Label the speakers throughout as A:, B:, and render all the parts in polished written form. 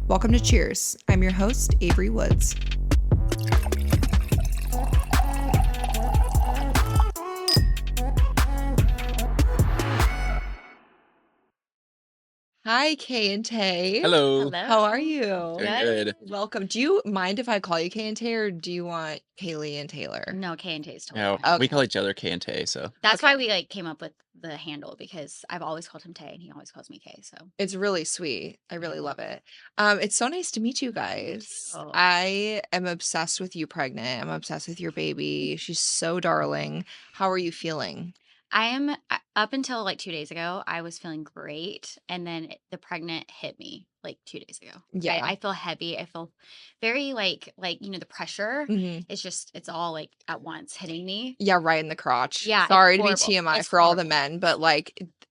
A: Welcome to Cheers. I'm your host, Avery Woods. Hi, Kay and Tay.
B: Hello.
A: How are
C: Hello.
A: you?
B: Doing
C: Good.
B: good.
A: Welcome. Do you mind if I call you Kay and Tay, or do you want Kaylee and Taylor?
C: No, Kay and Tay is totally
B: Yeah,
C: fine.
B: we
A: Okay.
B: call each other Kay and Tay, so
C: That's
A: Okay.
C: why we came up with the handle because I've always called him Tay and he always calls me Kay. So
A: It's really sweet. I really love it. It's so nice to meet you guys.
C: too.
A: I am obsessed with you pregnant. I'm obsessed with your baby. She's so darling. How are you feeling?
C: I am up until like 2 days ago, I was feeling great. And then the pregnant hit me like 2 days ago.
A: Yeah.
C: I feel heavy. I feel very the pressure
A: Mhm.
C: it's all like at once hitting me.
A: Yeah, right in the crotch.
C: Yeah, it's
A: Sorry to be
C: horrible.
A: TMI
C: It's
A: for all the
C: horrible.
A: men, but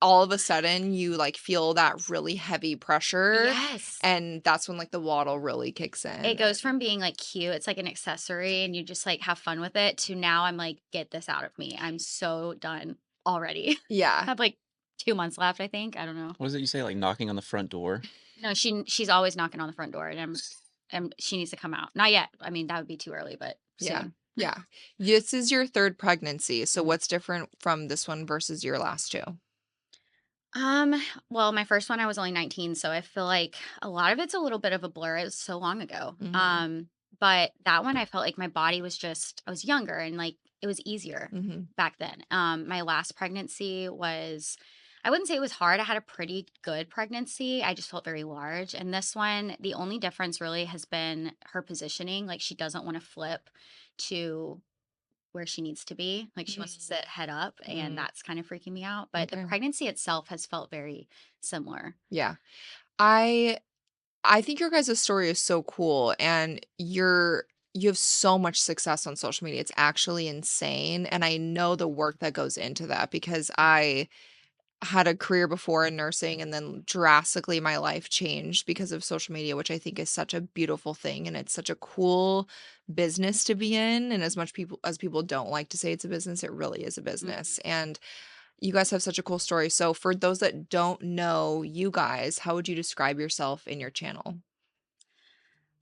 A: all of a sudden you feel that really heavy pressure,
C: Yes.
A: and that's when the waddle really kicks in.
C: It goes from being cute, it's like an accessory and you just have fun with it, to now I'm get this out of me. I'm so done already. I
A: Yeah.
C: have 2 months left, I think. I don't know.
B: what is it you say, like knocking on the front door?
C: No, she's always knocking on the front door and she needs to come out. Not yet. I mean, that would be too early, but
A: Yeah.
C: soon.
A: Yeah. This is your third pregnancy. So
C: Mhm.
A: what's different from this one versus your last two?
C: Well, my first one I was only 19, so I feel like a lot of it's a little bit of a blur. It was so long ago.
A: Mhm.
C: But that one I felt like my body was I was younger and it was easier
A: Mhm.
C: back then. My last pregnancy was, I wouldn't say it was hard. I had a pretty good pregnancy. I just felt very large. And this one, the only difference really has been her positioning. Like she doesn't want to flip to where she needs to be. Like she wants to sit head up, and
A: Mm.
C: that's kind of freaking me out. But the
A: Okay.
C: pregnancy itself has felt very similar.
A: Yeah. I think your guys' story is so cool, and you have so much success on social media. It's actually insane, and I know the work that goes into that because I had a career before in nursing, and then drastically my life changed because of social media, which I think is such a beautiful thing, and it's such a cool business to be in. And as much people don't like to say it's a business, it really is a business. And you guys have such a cool story. So for those that don't know you guys, how would you describe yourself in your channel?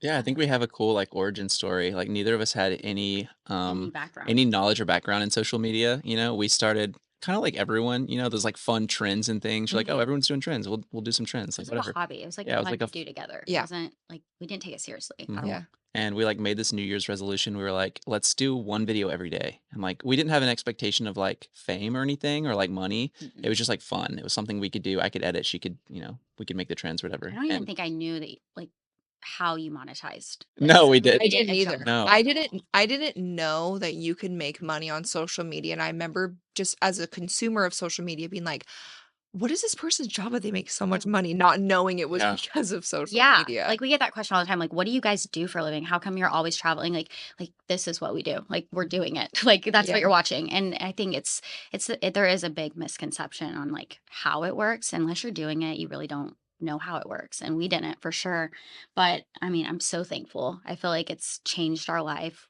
B: Yeah, I think we have a cool origin story. Like neither of us had
C: Any background.
B: any knowledge or background in social media. We started kind of like everyone, those fun trends and things. You're like, oh,
A: Mhm.
B: everyone's doing trends. We'll do some trends,
C: It was like a
B: whatever.
C: hobby. It was
B: Yeah, it was
C: fun
B: like a
C: to do together. It
A: Yeah.
C: wasn't we didn't take it seriously at
B: Mhm.
C: all.
A: Yeah.
B: And we made this New Year's resolution. We were like, let's do one video every day. And we didn't have an expectation of fame or anything or money. It
C: Mm-mm.
B: was just fun. It was something we could do. I could edit. She could, we could make the trends,
C: I
B: whatever.
C: don't even
B: And
C: think I knew that how you monetized
B: no,
C: this.
B: we
A: I
B: didn't.
A: didn't either.
B: No.
A: I didn't know that you could make money on social media. And I remember just as a consumer of social media being like, what is this person's job that they make so much money? Not knowing it was
B: Yeah.
A: because of social
C: Yeah.
A: media.
C: We get that question all the time. What do you guys do for a living? How come you're always traveling? This is what we do. We're doing it. That's
A: Yeah.
C: what you're watching. And I think there is a big misconception on how it works. Unless you're doing it, you really don't know how it works. And we didn't for sure. But I mean, I'm so thankful. I feel like it's changed our life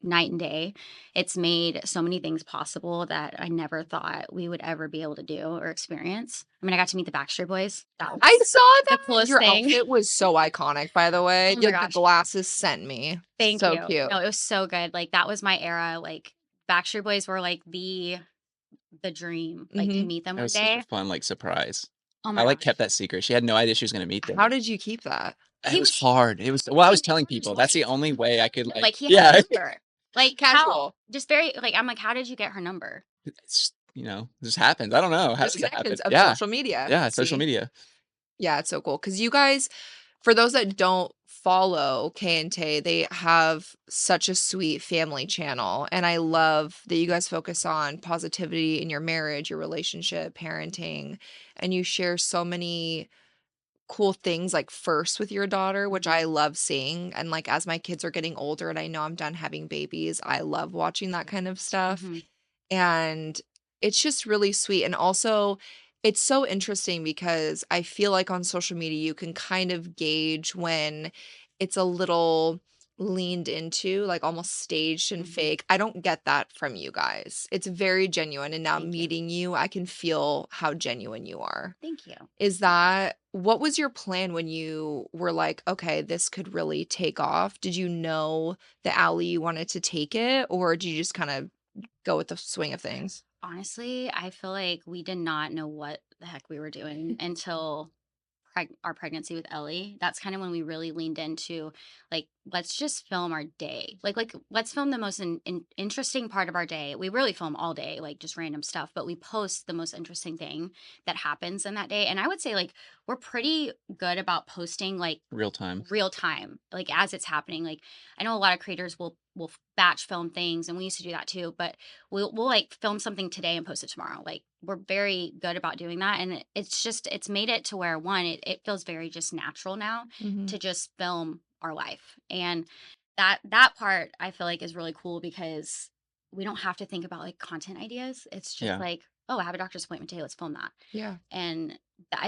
C: night and day. It's made so many things possible that I never thought we would ever be able to do or experience. I mean, I got to meet the Backstreet Boys. That
A: I
C: was
A: saw
C: the
A: that.
C: coolest
A: Your
C: thing.
A: outfit was so iconic, by the way.
C: Oh my
A: The
C: gosh.
A: glasses sent me.
C: Thank
A: So
C: you.
A: cute.
C: No, it was so good. That was my era. Backstreet Boys were the dream. To
A: Mhm.
C: meet them
B: That
C: one
B: was such a
C: day.
B: fun surprise.
C: Oh
B: I
C: my gosh.
B: kept that secret. She had no idea she was gonna meet them.
A: How did you keep that?
B: It was hard. It was I was telling people that's the only way I could
C: He had
B: yeah.
C: her number. How?
A: Casual.
C: Just very I'm how did you get her number?
B: It's it just happens. I don't know. How
A: Just
B: does it happen?
A: connections of
B: Yeah.
A: social media.
B: Yeah, social
A: See?
B: media.
A: Yeah, it's so cool because you guys, for those that don't follow Kay and Tay, they have such a sweet family channel. And I love that you guys focus on positivity in your marriage, your relationship, parenting, and you share so many cool things first with your daughter, which I love seeing. And as my kids are getting older and I know I'm done having babies, I love watching that kind of stuff.
C: Mhm.
A: And it's just really sweet. And also, it's so interesting because I feel like on social media, you can kind of gauge when it's a little leaned into, like, almost staged and
C: Mhm.
A: fake. I don't get that from you guys. It's very genuine, and now
C: Thank you.
A: meeting you, I can feel how genuine you are.
C: Thank you.
A: Is that what was your plan when you were like, "Okay, this could really take off?" Did you know the alley you wanted to take it, or did you just kinda go with the swing of things?
C: Honestly, I feel like we did not know what the heck we were doing until our pregnancy with Ellie. That's kind of when we really leaned into like, let's just film our day. Let's film the most interesting part of our day. We really film all day, like just random stuff, but we post the most interesting thing that happens in that day. And I would say like we're pretty good about posting like
B: Real time.
C: real time, like as it's happening. Like I know a lot of creators will batch film things, and we used to do that too. But we'll like film something today and post it tomorrow. Like we're very good about doing that, and it's made it to where one it feels very just natural now
A: Mhm.
C: to just film our life, and that part I feel like is really cool because we don't have to think about like content ideas. It's just
B: Yeah.
C: like, oh, I have a doctor's appointment today. Let's film that.
A: Yeah.
C: And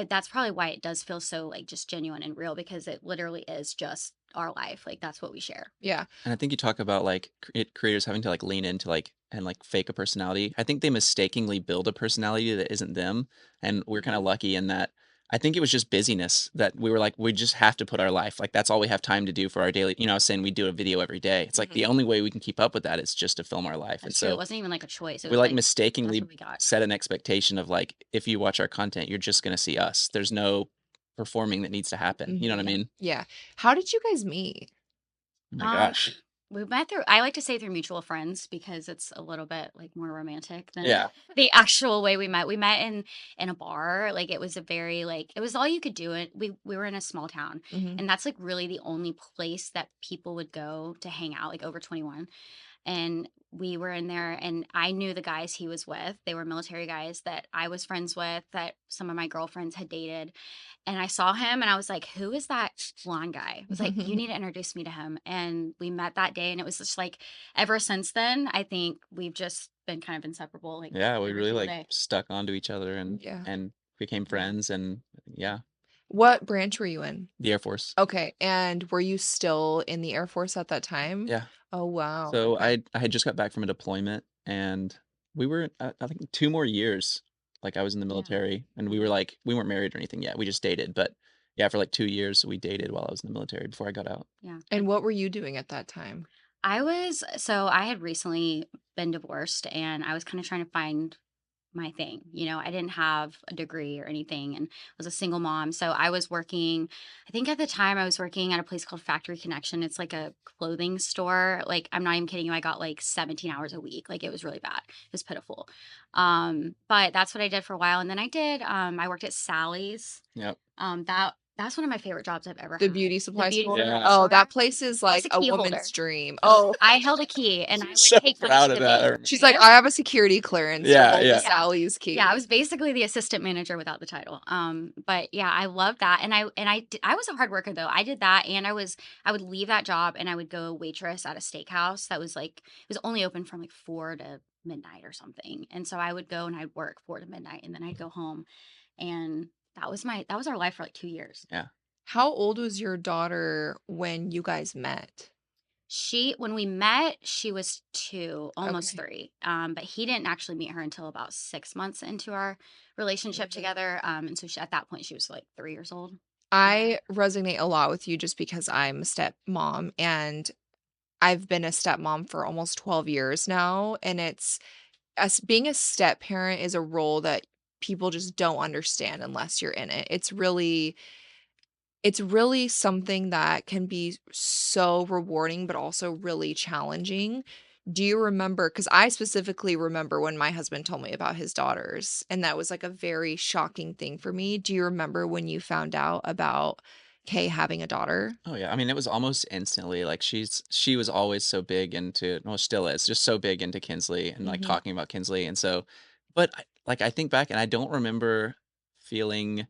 C: that's probably why it does feel so like just genuine and real because it literally is just our life. Like that's what we share.
A: Yeah.
B: And I think you talk about like creators having to like lean into like and like fake a personality. I think they mistakenly build a personality that isn't them. And we're kind of
C: Mhm.
B: lucky in that. I think it was just busyness that we were like, we just have to put our life like that's all we have time to do for our daily. I was saying we do a video every day. It's like the
A: Mhm.
B: only way we can keep up with that is just to film our life. And
C: That's true. It
B: so
C: wasn't even like a choice. It
B: we
C: was
B: like
C: like that's what
B: mistakenly
C: we got.
B: set an expectation of like if you watch our content, you're just gonna see us. There's no performing that needs to happen. You know what I
A: Mhm.
B: mean?
A: Yeah. How did you guys meet?
B: Oh my
C: Um,
B: gosh.
C: we met through I like to say through mutual friends because it's a little bit like more romantic than
B: Yeah.
C: the actual way we met. We met in a bar. Like it was a very like it was all you could do. And we were in a small town.
A: Mhm.
C: And that's like really the only place that people would go to hang out, like over 21. And we were in there and I knew the guys he was with. They were military guys that I was friends with, that some of my girlfriends had dated. And I saw him and I was like, who is that blonde guy? I was like, you need to introduce me to him. And we met that day and it was just like ever since then, I think we've just been kind of inseparable like
B: Yeah, we
C: every
B: really
C: single
B: like
C: day.
B: stuck onto each other
A: Yeah.
B: and became
C: Yeah.
B: friends and yeah,
A: What branch were you in?
B: the Air Force.
A: Okay, and were you still in the Air Force at that time?
B: Yeah.
A: Oh, wow,
B: So
A: okay.
B: I had just got back from a deployment and we were I think 2 more years like I was in the
C: Yeah.
B: military and we were
C: Mhm.
B: like we weren't married or anything yet. We just dated, but yeah, for like 2 years we dated while I was in the military before I got out.
C: Yeah.
A: And what were you doing at that time?
C: I had recently been divorced and I was kind of trying to find my thing. I didn't have a degree or anything and was a single mom. So I was working, I think at the time I was working at a place called Factory Connection. It's like a clothing store. Like I'm not even kidding you. I got like 17 hours a week. Like it was really bad. It was pitiful. But that's what I did for a while. And then I worked at Sally's.
B: Yep.
C: That's one of my favorite jobs I've ever
A: The
C: had.
A: beauty
C: The
A: supply
C: beauty
A: store?
C: supply
B: Yeah.
A: Oh,
C: store.
A: that place is
C: I was
A: like
C: a
A: a
C: key
A: woman's
C: holder.
A: dream. Oh,
C: I held a key and I
B: You're
C: would
B: so
C: take money
B: proud
C: to
B: of
C: the
B: that. I
C: bank.
B: remember
A: she's like,
B: that.
A: "I have a security clearance to
B: Yeah,
A: hold the
B: yeah.
C: Yeah.
A: Sally's
C: Yeah, I
A: key."
C: was basically the assistant manager without the title. But yeah, I love that. I was a hard worker though. I did that and I would leave that job and I would go waitress at a steakhouse that was like it was only open from like 4 to midnight or something. And so I would go and I'd work 4 to midnight and then I'd go home and that was our life for like 2 years.
B: Yeah.
A: How old was your daughter when you guys met?
C: When we met, she was 2, almost
A: Okay.
C: 3. But he didn't actually meet her until about 6 months into our relationship
A: Mhm.
C: together. And so at that point, she was like 3 years old. Yeah.
A: I resonate a lot with you just because I'm a stepmom, and I've been a stepmom for almost 12 years now, and it's as being a step parent is a role that people just don't understand unless you're in it. It's really something that can be so rewarding, but also really challenging. Do you remember? Because I specifically remember when my husband told me about his daughters, and that was like a very shocking thing for me. Do you remember when you found out about Kay having a daughter?
B: Oh yeah, I mean, it was almost instantly, like, she was always so big into well, still is, just so big into Kinsley and, like,
A: Mhm.
B: talking about Kinsley, and so but I think back and I don't remember feeling,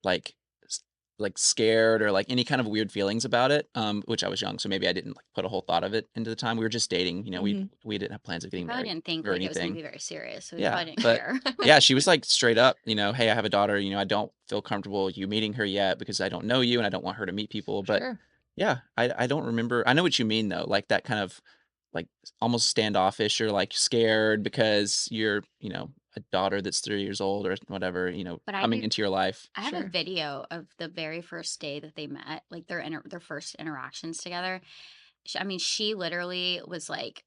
B: like, s like, scared or, like, any kind of weird feelings about it, which I was young, so maybe I didn't, like, put a whole thought of it into the time. We were just dating,
A: Mhm.
B: we didn't have plans of
C: We
B: getting
C: probably
B: married
C: didn't think
B: or
C: like it was going to
B: anything.
C: be very serious. So we
B: Yeah,
C: probably didn't
B: but
C: care.
B: yeah, she was, like, straight up, "Hey, I have a daughter, I don't feel comfortable you meeting her yet because I don't know you and I don't want her to meet people," but
A: Sure.
B: Yeah, I don't remember I know what you mean, though, like, that kind of, like, almost standoffish or, like, scared because you're, a daughter that's 3 years old or whatever,
C: But I
B: coming
C: do
B: into your life.
C: I have a
A: Sure.
C: video of the very first day that they met, like their first interactions together. I mean, she literally was like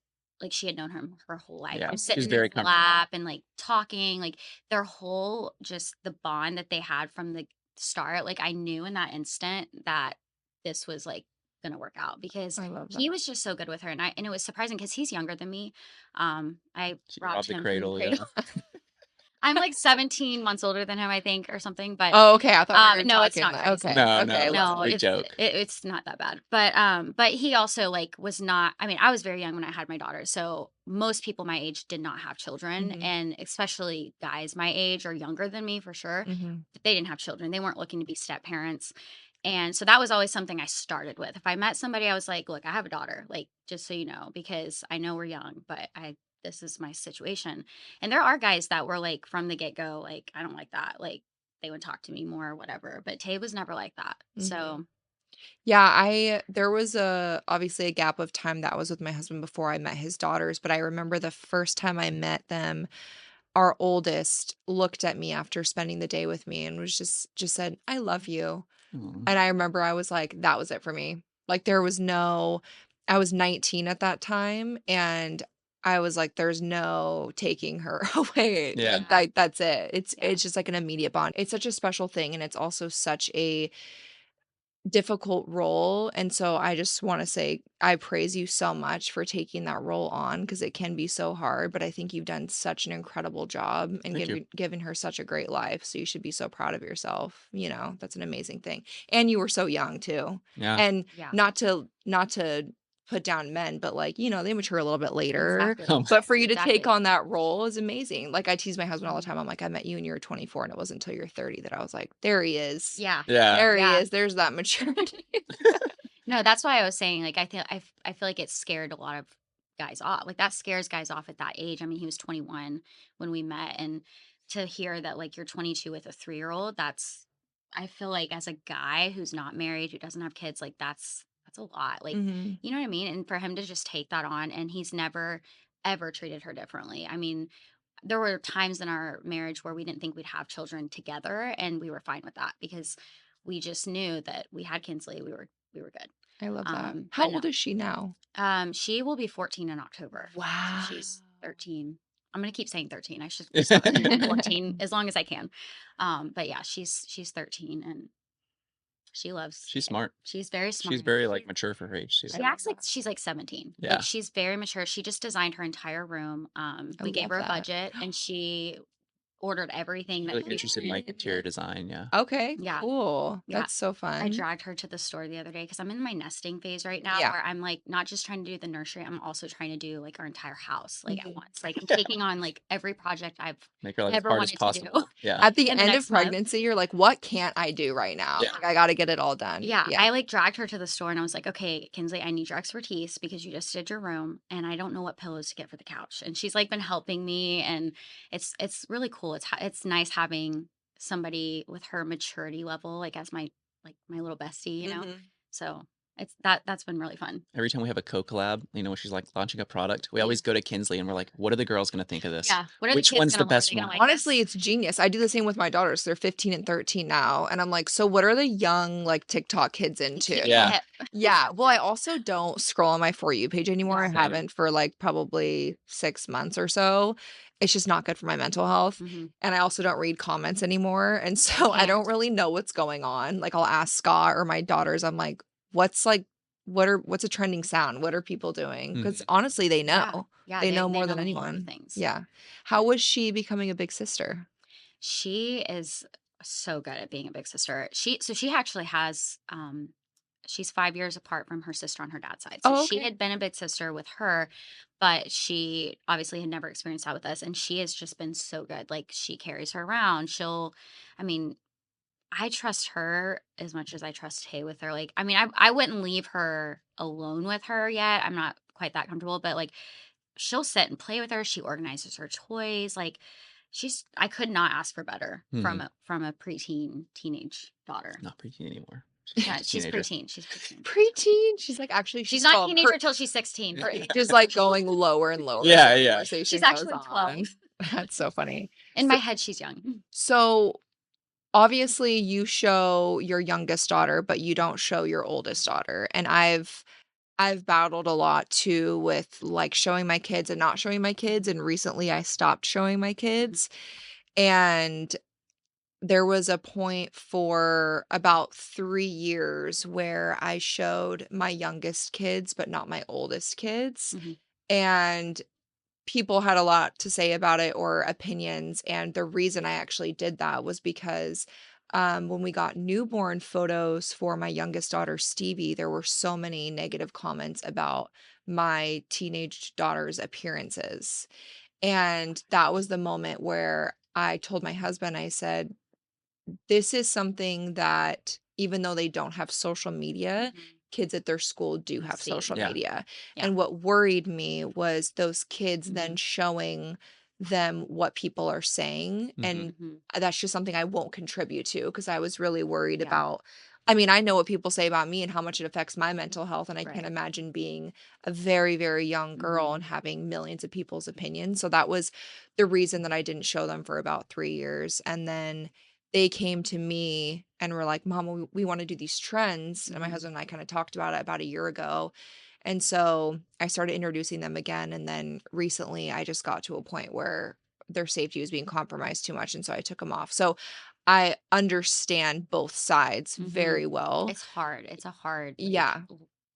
C: she had known him her whole life.
B: Yeah,
C: Just sitting
B: she's
C: in his
B: very comfortable.
C: lap and like talking, like their whole just the bond that they had from the start. Like I knew in that instant that this was like gonna work out because
A: I love that.
C: he was just so good with her, and it was surprising because he's younger than me. I
B: She
C: robbed
B: robbed the
C: him from the
B: cradle,
C: cradle.
B: yeah.
C: I'm like 17 months older than him, I think, or something. But
A: Oh, okay, I thought we were
C: no, it's
A: talking
C: not
A: like
C: crazy.
A: okay,
B: No,
A: okay,
B: no, it's
A: love
B: a
C: No,
A: it.
B: big joke.
C: it's not that bad. But he also like was not. I mean, I was very young when I had my daughter, so most people my age did not have children,
A: Mhm,
C: and especially guys my age or younger than me for sure,
A: mhm.
C: they didn't have children. They weren't looking to be step parents, and so that was always something I started with. If I met somebody, I was like, "Look, I have a daughter, like just so you know, because I know we're young, but I." This is my situation. And there are guys that were like from the get go, like, I don't like that. Like, they would talk to me more or whatever. But Tay was never like that.
A: Mhm.
C: So
A: Yeah, I there was obviously a gap of time that was with my husband before I met his daughters, but I remember the first time I met them, our oldest looked at me after spending the day with me and was just said, "I love you."
B: Aw.
A: And I remember I was like, that was it for me. Like there was no I was 19 at that time and I was like, there's no taking her away.
B: Yeah,
C: yeah,
A: That's it.
C: yeah,
A: It's just like an immediate bond. It's such a special thing and it's also such a difficult role, and so I just wanna say I praise you so much for taking that role on because it can be so hard, but I think you've done such an incredible job and
B: thank you.
A: given her such a great life, so you should be so proud of yourself, that's an amazing thing, and you were so young too,
B: Yeah,
A: and
C: yeah,
A: not to put down men, but, like, they mature a little bit later,
C: exactly.
B: um,
A: but for you to take
C: Exactly.
A: on that role is amazing, like, I tease my husband all the
C: Mhm.
A: time, I'm like, "I met you when you were 24, and it wasn't until you're 30 that I was like, 'There he is.
C: Yeah,
B: yeah,
A: There he
C: yeah.
A: is, there's that maturity.'"
C: No, that's why I was saying, like, I feel like it scared a lot of guys off. Like, that scares guys off at that age. I mean, he was 21 when we met, and to hear that, like, you're 22 with a 3-year-old, that's I feel like as a guy who's not married, who doesn't have kids, like, that's a lot. Like,
A: Mhm.
C: you know what I mean? And for him to just take that on, and he's never ever treated her differently. I mean, there were times in our marriage where we didn't think we'd have children together, and we were fine with that because we just knew that we had Kinsley. We were good.
A: I love that. How
C: But no.
A: old is she now?
C: She will be 14 in October. So
A: Wow.
C: she's 13. I'm gonna keep saying 13. I should stop saying 14 as long as I can. But yeah, she's 13 and she loves
B: she's
C: it.
B: smart.
C: She's very
B: She's
C: smart.
B: very, like, mature for her age too.
C: She acts like she's like 17. Like
B: Yeah,
C: she's very mature. She just designed her entire room.
A: I
C: We gave
A: love
C: her a
A: that.
C: budget and she ordered everything
B: she's
C: that
B: really
C: she
B: interested in, like,
C: wanted.
B: interior design, yeah.
A: Okay,
C: Yeah.
A: cool.
C: Yeah.
A: That's so
C: I
A: fun.
C: dragged her to the store the other day because I'm in my nesting phase right now
A: Yeah.
C: where I'm like not just trying to do the nursery, I'm also trying to do like our entire house like at
A: Mhm.
C: once. Like I'm
B: Yeah,
C: taking on like every project I've
B: make her life as
C: ever
B: hard as
C: wanted to do
B: possible. Yeah,
A: At the
C: in the
A: end of
C: next month.
A: pregnancy, you're like, "What can't I do right now?
B: yeah.
A: Like, I gotta get it all done."
C: Yeah,
A: Yeah.
C: I like dragged her to the store and I was like, okay, Kinsley, I need your expertise because you just did your room and I don't know what pillows to get for the couch. And she's like been helping me and it's really cool. It's nice having somebody with her maturity level, like as my little bestie, you know?
A: Mhm.
C: So that's been really fun.
B: Every time we have a co-collab, when she's, like, launching a product, we
C: Mhm.
B: always go to Kinsley and we're like, "What are the girls gonna think of this?
C: Yeah. What are the
B: Which
C: kids
B: one's the
C: gonna are
B: best
C: they gonna
B: one?"
C: like
A: Honestly,
C: this?
A: it's genius. I do the same with my daughters. They're 15 and 13 now, and I'm like, "So what are the young, like, TikTok kids into?"
C: Keeping it
B: Yeah,
C: hip.
A: Yeah, well, I also don't scroll on my For You page anymore.
C: Yeah.
A: I
B: same.
A: haven't for, like, probably 6 months or so. It's just not good for my mental health,
C: Mhm.
A: and I also don't read comments anymore, and
C: I
A: so I don't
C: can't.
A: really know what's going on. Like, I'll ask Scott or my daughters, I'm like, what's a trending sound? What are people doing? Because
B: Mhm.
A: honestly, they
C: Yeah.
A: know.
C: Yeah,
A: They know
C: they
A: more than
C: know a lot of
A: anyone.
C: things.
A: Yeah. How was she becoming a big sister?
C: She is so good at being a big sister. She actually has she's 5 years apart from her sister on her dad's side. So
A: Oh,
C: she
A: okay.
C: had been a big sister with her, but she obviously had never experienced that with us and she has just been so good. Like she carries her around. I mean, I trust her as much as I trust Tay with her. Like, I mean, I wouldn't leave her alone with her yet. I'm not quite that comfortable, but like she'll sit and play with her. She organizes her toys. Like I could not ask for better
B: Mhm.
C: from a preteen teenage daughter.
B: Not preteen anymore. She's
C: Yeah,
B: just a
C: she's
B: teenager.
C: preteen. She's preteen.
A: Preteen. She's like, actually,
C: She's
A: she's
C: not
A: 12.
C: teenager till she's 16.
A: Her age is like going lower and lower as
B: Yeah,
A: the
B: yeah.
A: conversation
C: She's
A: goes
C: actually 12.
A: on. That's so funny.
C: In
A: So,
C: my head, she's young.
A: so obviously you show your youngest daughter, but you don't show your oldest daughter. And I've battled a lot too with like showing my kids and not showing my kids. And recently I stopped showing my kids. And there was a point for about 3 years where I showed my youngest kids, but not my oldest kids.
C: Mhm.
A: And people had a lot to say about it or opinions. And the reason I actually did that was because when we got newborn photos for my youngest daughter, Stevie, there were so many negative comments about my teenage daughter's appearances. And that was the moment where I told my husband, I said, this is something that even though they don't have social media,
C: Mhm.
A: kids at their school do have
C: See.
A: social
B: Yeah.
A: media.
C: Yeah.
A: And what worried me was those kids then
C: Mhm.
A: showing them what people are saying. And
C: Mhm.
A: that's just something I won't contribute to because I was really worried
C: Yeah.
A: about. I mean, I know what people say about me and how much it affects my mental health. And I can't
C: Right.
A: imagine being a very, very young girl
C: Mhm.
A: and having millions of people's opinions. So that was the reason that I didn't show them for about 3 years. And then they came to me and were like, "Mom, we want to do these trends." And my
C: Mhm.
A: husband and I kind of talked about it about a year ago. And so I started introducing them again. And then recently I just got to a point where their safety was being compromised too much. And so I took them off. So I understand both sides
C: Mhm.
A: very well.
C: It's hard. It's a hard like
A: Yeah.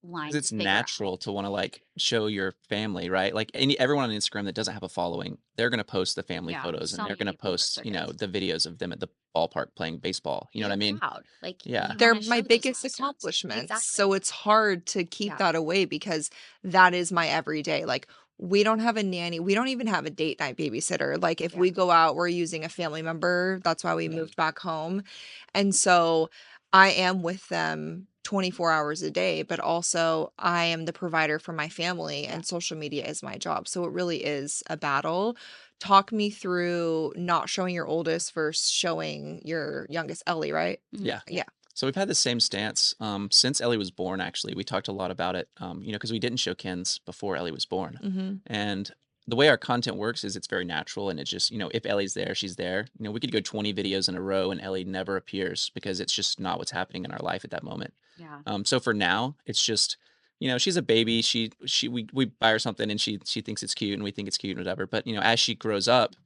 C: line
B: 'Cause
C: to
B: it's
C: figure out.
B: natural to wanna, like, show your family, right? Like, everyone on Instagram that doesn't have a following, they're gonna post the family
C: Yeah,
B: photos, and
C: so
B: they're gonna
C: many post
B: post,
C: their kids.
B: the videos of them at the ballpark playing baseball, you know what I
C: You're
B: mean?
C: proud. Like
B: Yeah.
C: you
A: They're
C: want to
A: my
C: show those
A: biggest
C: milestones.
A: accomplishments, so
C: Exactly.
A: it's hard to keep
C: Yeah.
A: that away because that is my everyday, like, we don't have a nanny, we don't even have a date night babysitter, like, if
C: Yeah.
A: we go out, we're using a family member, that's why we
B: Yeah.
A: moved back home, and so I am with them 24 hours a day, but also I am the provider for my family,
C: Yeah.
A: and social media is my job, so it really is a battle. Talk me through not showing your oldest versus showing your youngest, Ellie, right?
C: Mhm.
B: Yeah.
C: Yeah.
A: Yeah.
B: So we've had the same stance, since Ellie was born, actually. We talked a lot about it, because we didn't show Kens before Ellie was born.
A: Mhm.
B: And the way our content works is it's very natural, and it's just, if Ellie's there, she's there. We could go 20 videos in a row and Ellie never appears because it's just not what's happening in our life at that moment.
C: Yeah.
B: So for now, it's just, she's a baby. We buy her something and she thinks it's cute and we think it's cute and whatever. But as she grows up,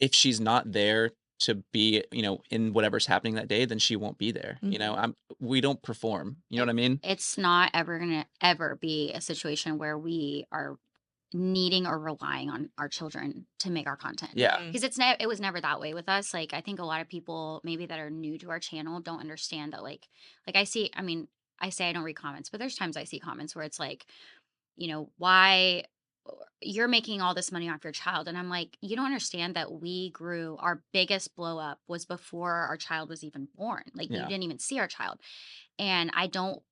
B: if she's not there to be, in whatever's happening that day, then she won't be there.
A: Mhm.
B: We don't perform. You know what
C: It
B: I mean?
C: it's not ever gonna ever be a situation where we are needing or relying on our children to make our content.
B: Yeah.
A: Mhm.
C: Because it was never that way with us. Like I think a lot of people maybe that are new to our channel don't understand that like I mean, I say I don't read comments, but there's times I see comments where it's like, why you're making all this money off your child. And I'm like, you don't understand that our biggest blow up was before our child was even born. Like you
B: Yeah.
C: didn't even see our child. And I don't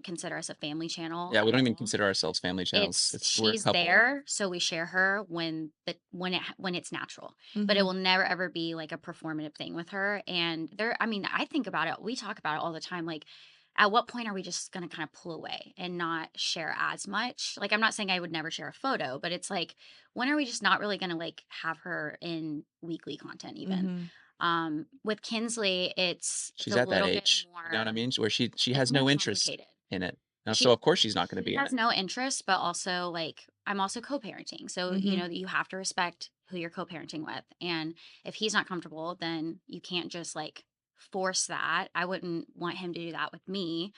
C: consider us a family channel
B: Yeah. We
C: at
B: don't even
C: all.
B: consider ourselves family channels. We're a
C: She's
B: couple.
C: there, so we share her when it's natural. But it
A: Mhm.
C: will never ever be like a performative thing with her. And I mean, I think about it, we talk about it all the time. Like, at what point are we just gonna kind of pull away and not share as much? Like, I'm not saying I would never share a photo, but it's like, when are we just not really gonna like have her in weekly content even?
A: Mhm.
C: With Kinsley, it's
B: She's
C: a
B: at that
C: little bit
B: age. You know what I
C: more
B: mean? Where she
C: it's
B: has
C: more
B: no interest
C: complicated.
B: in it. So
C: She
B: of course she's not going to
C: she
B: be in
C: has
B: it.
C: no interest, but also like I'm also co-parenting. So,
A: Mhm.
C: you have to respect who you're co-parenting with. And if he's not comfortable, then you can't just like force that. I wouldn't want him to do that with me.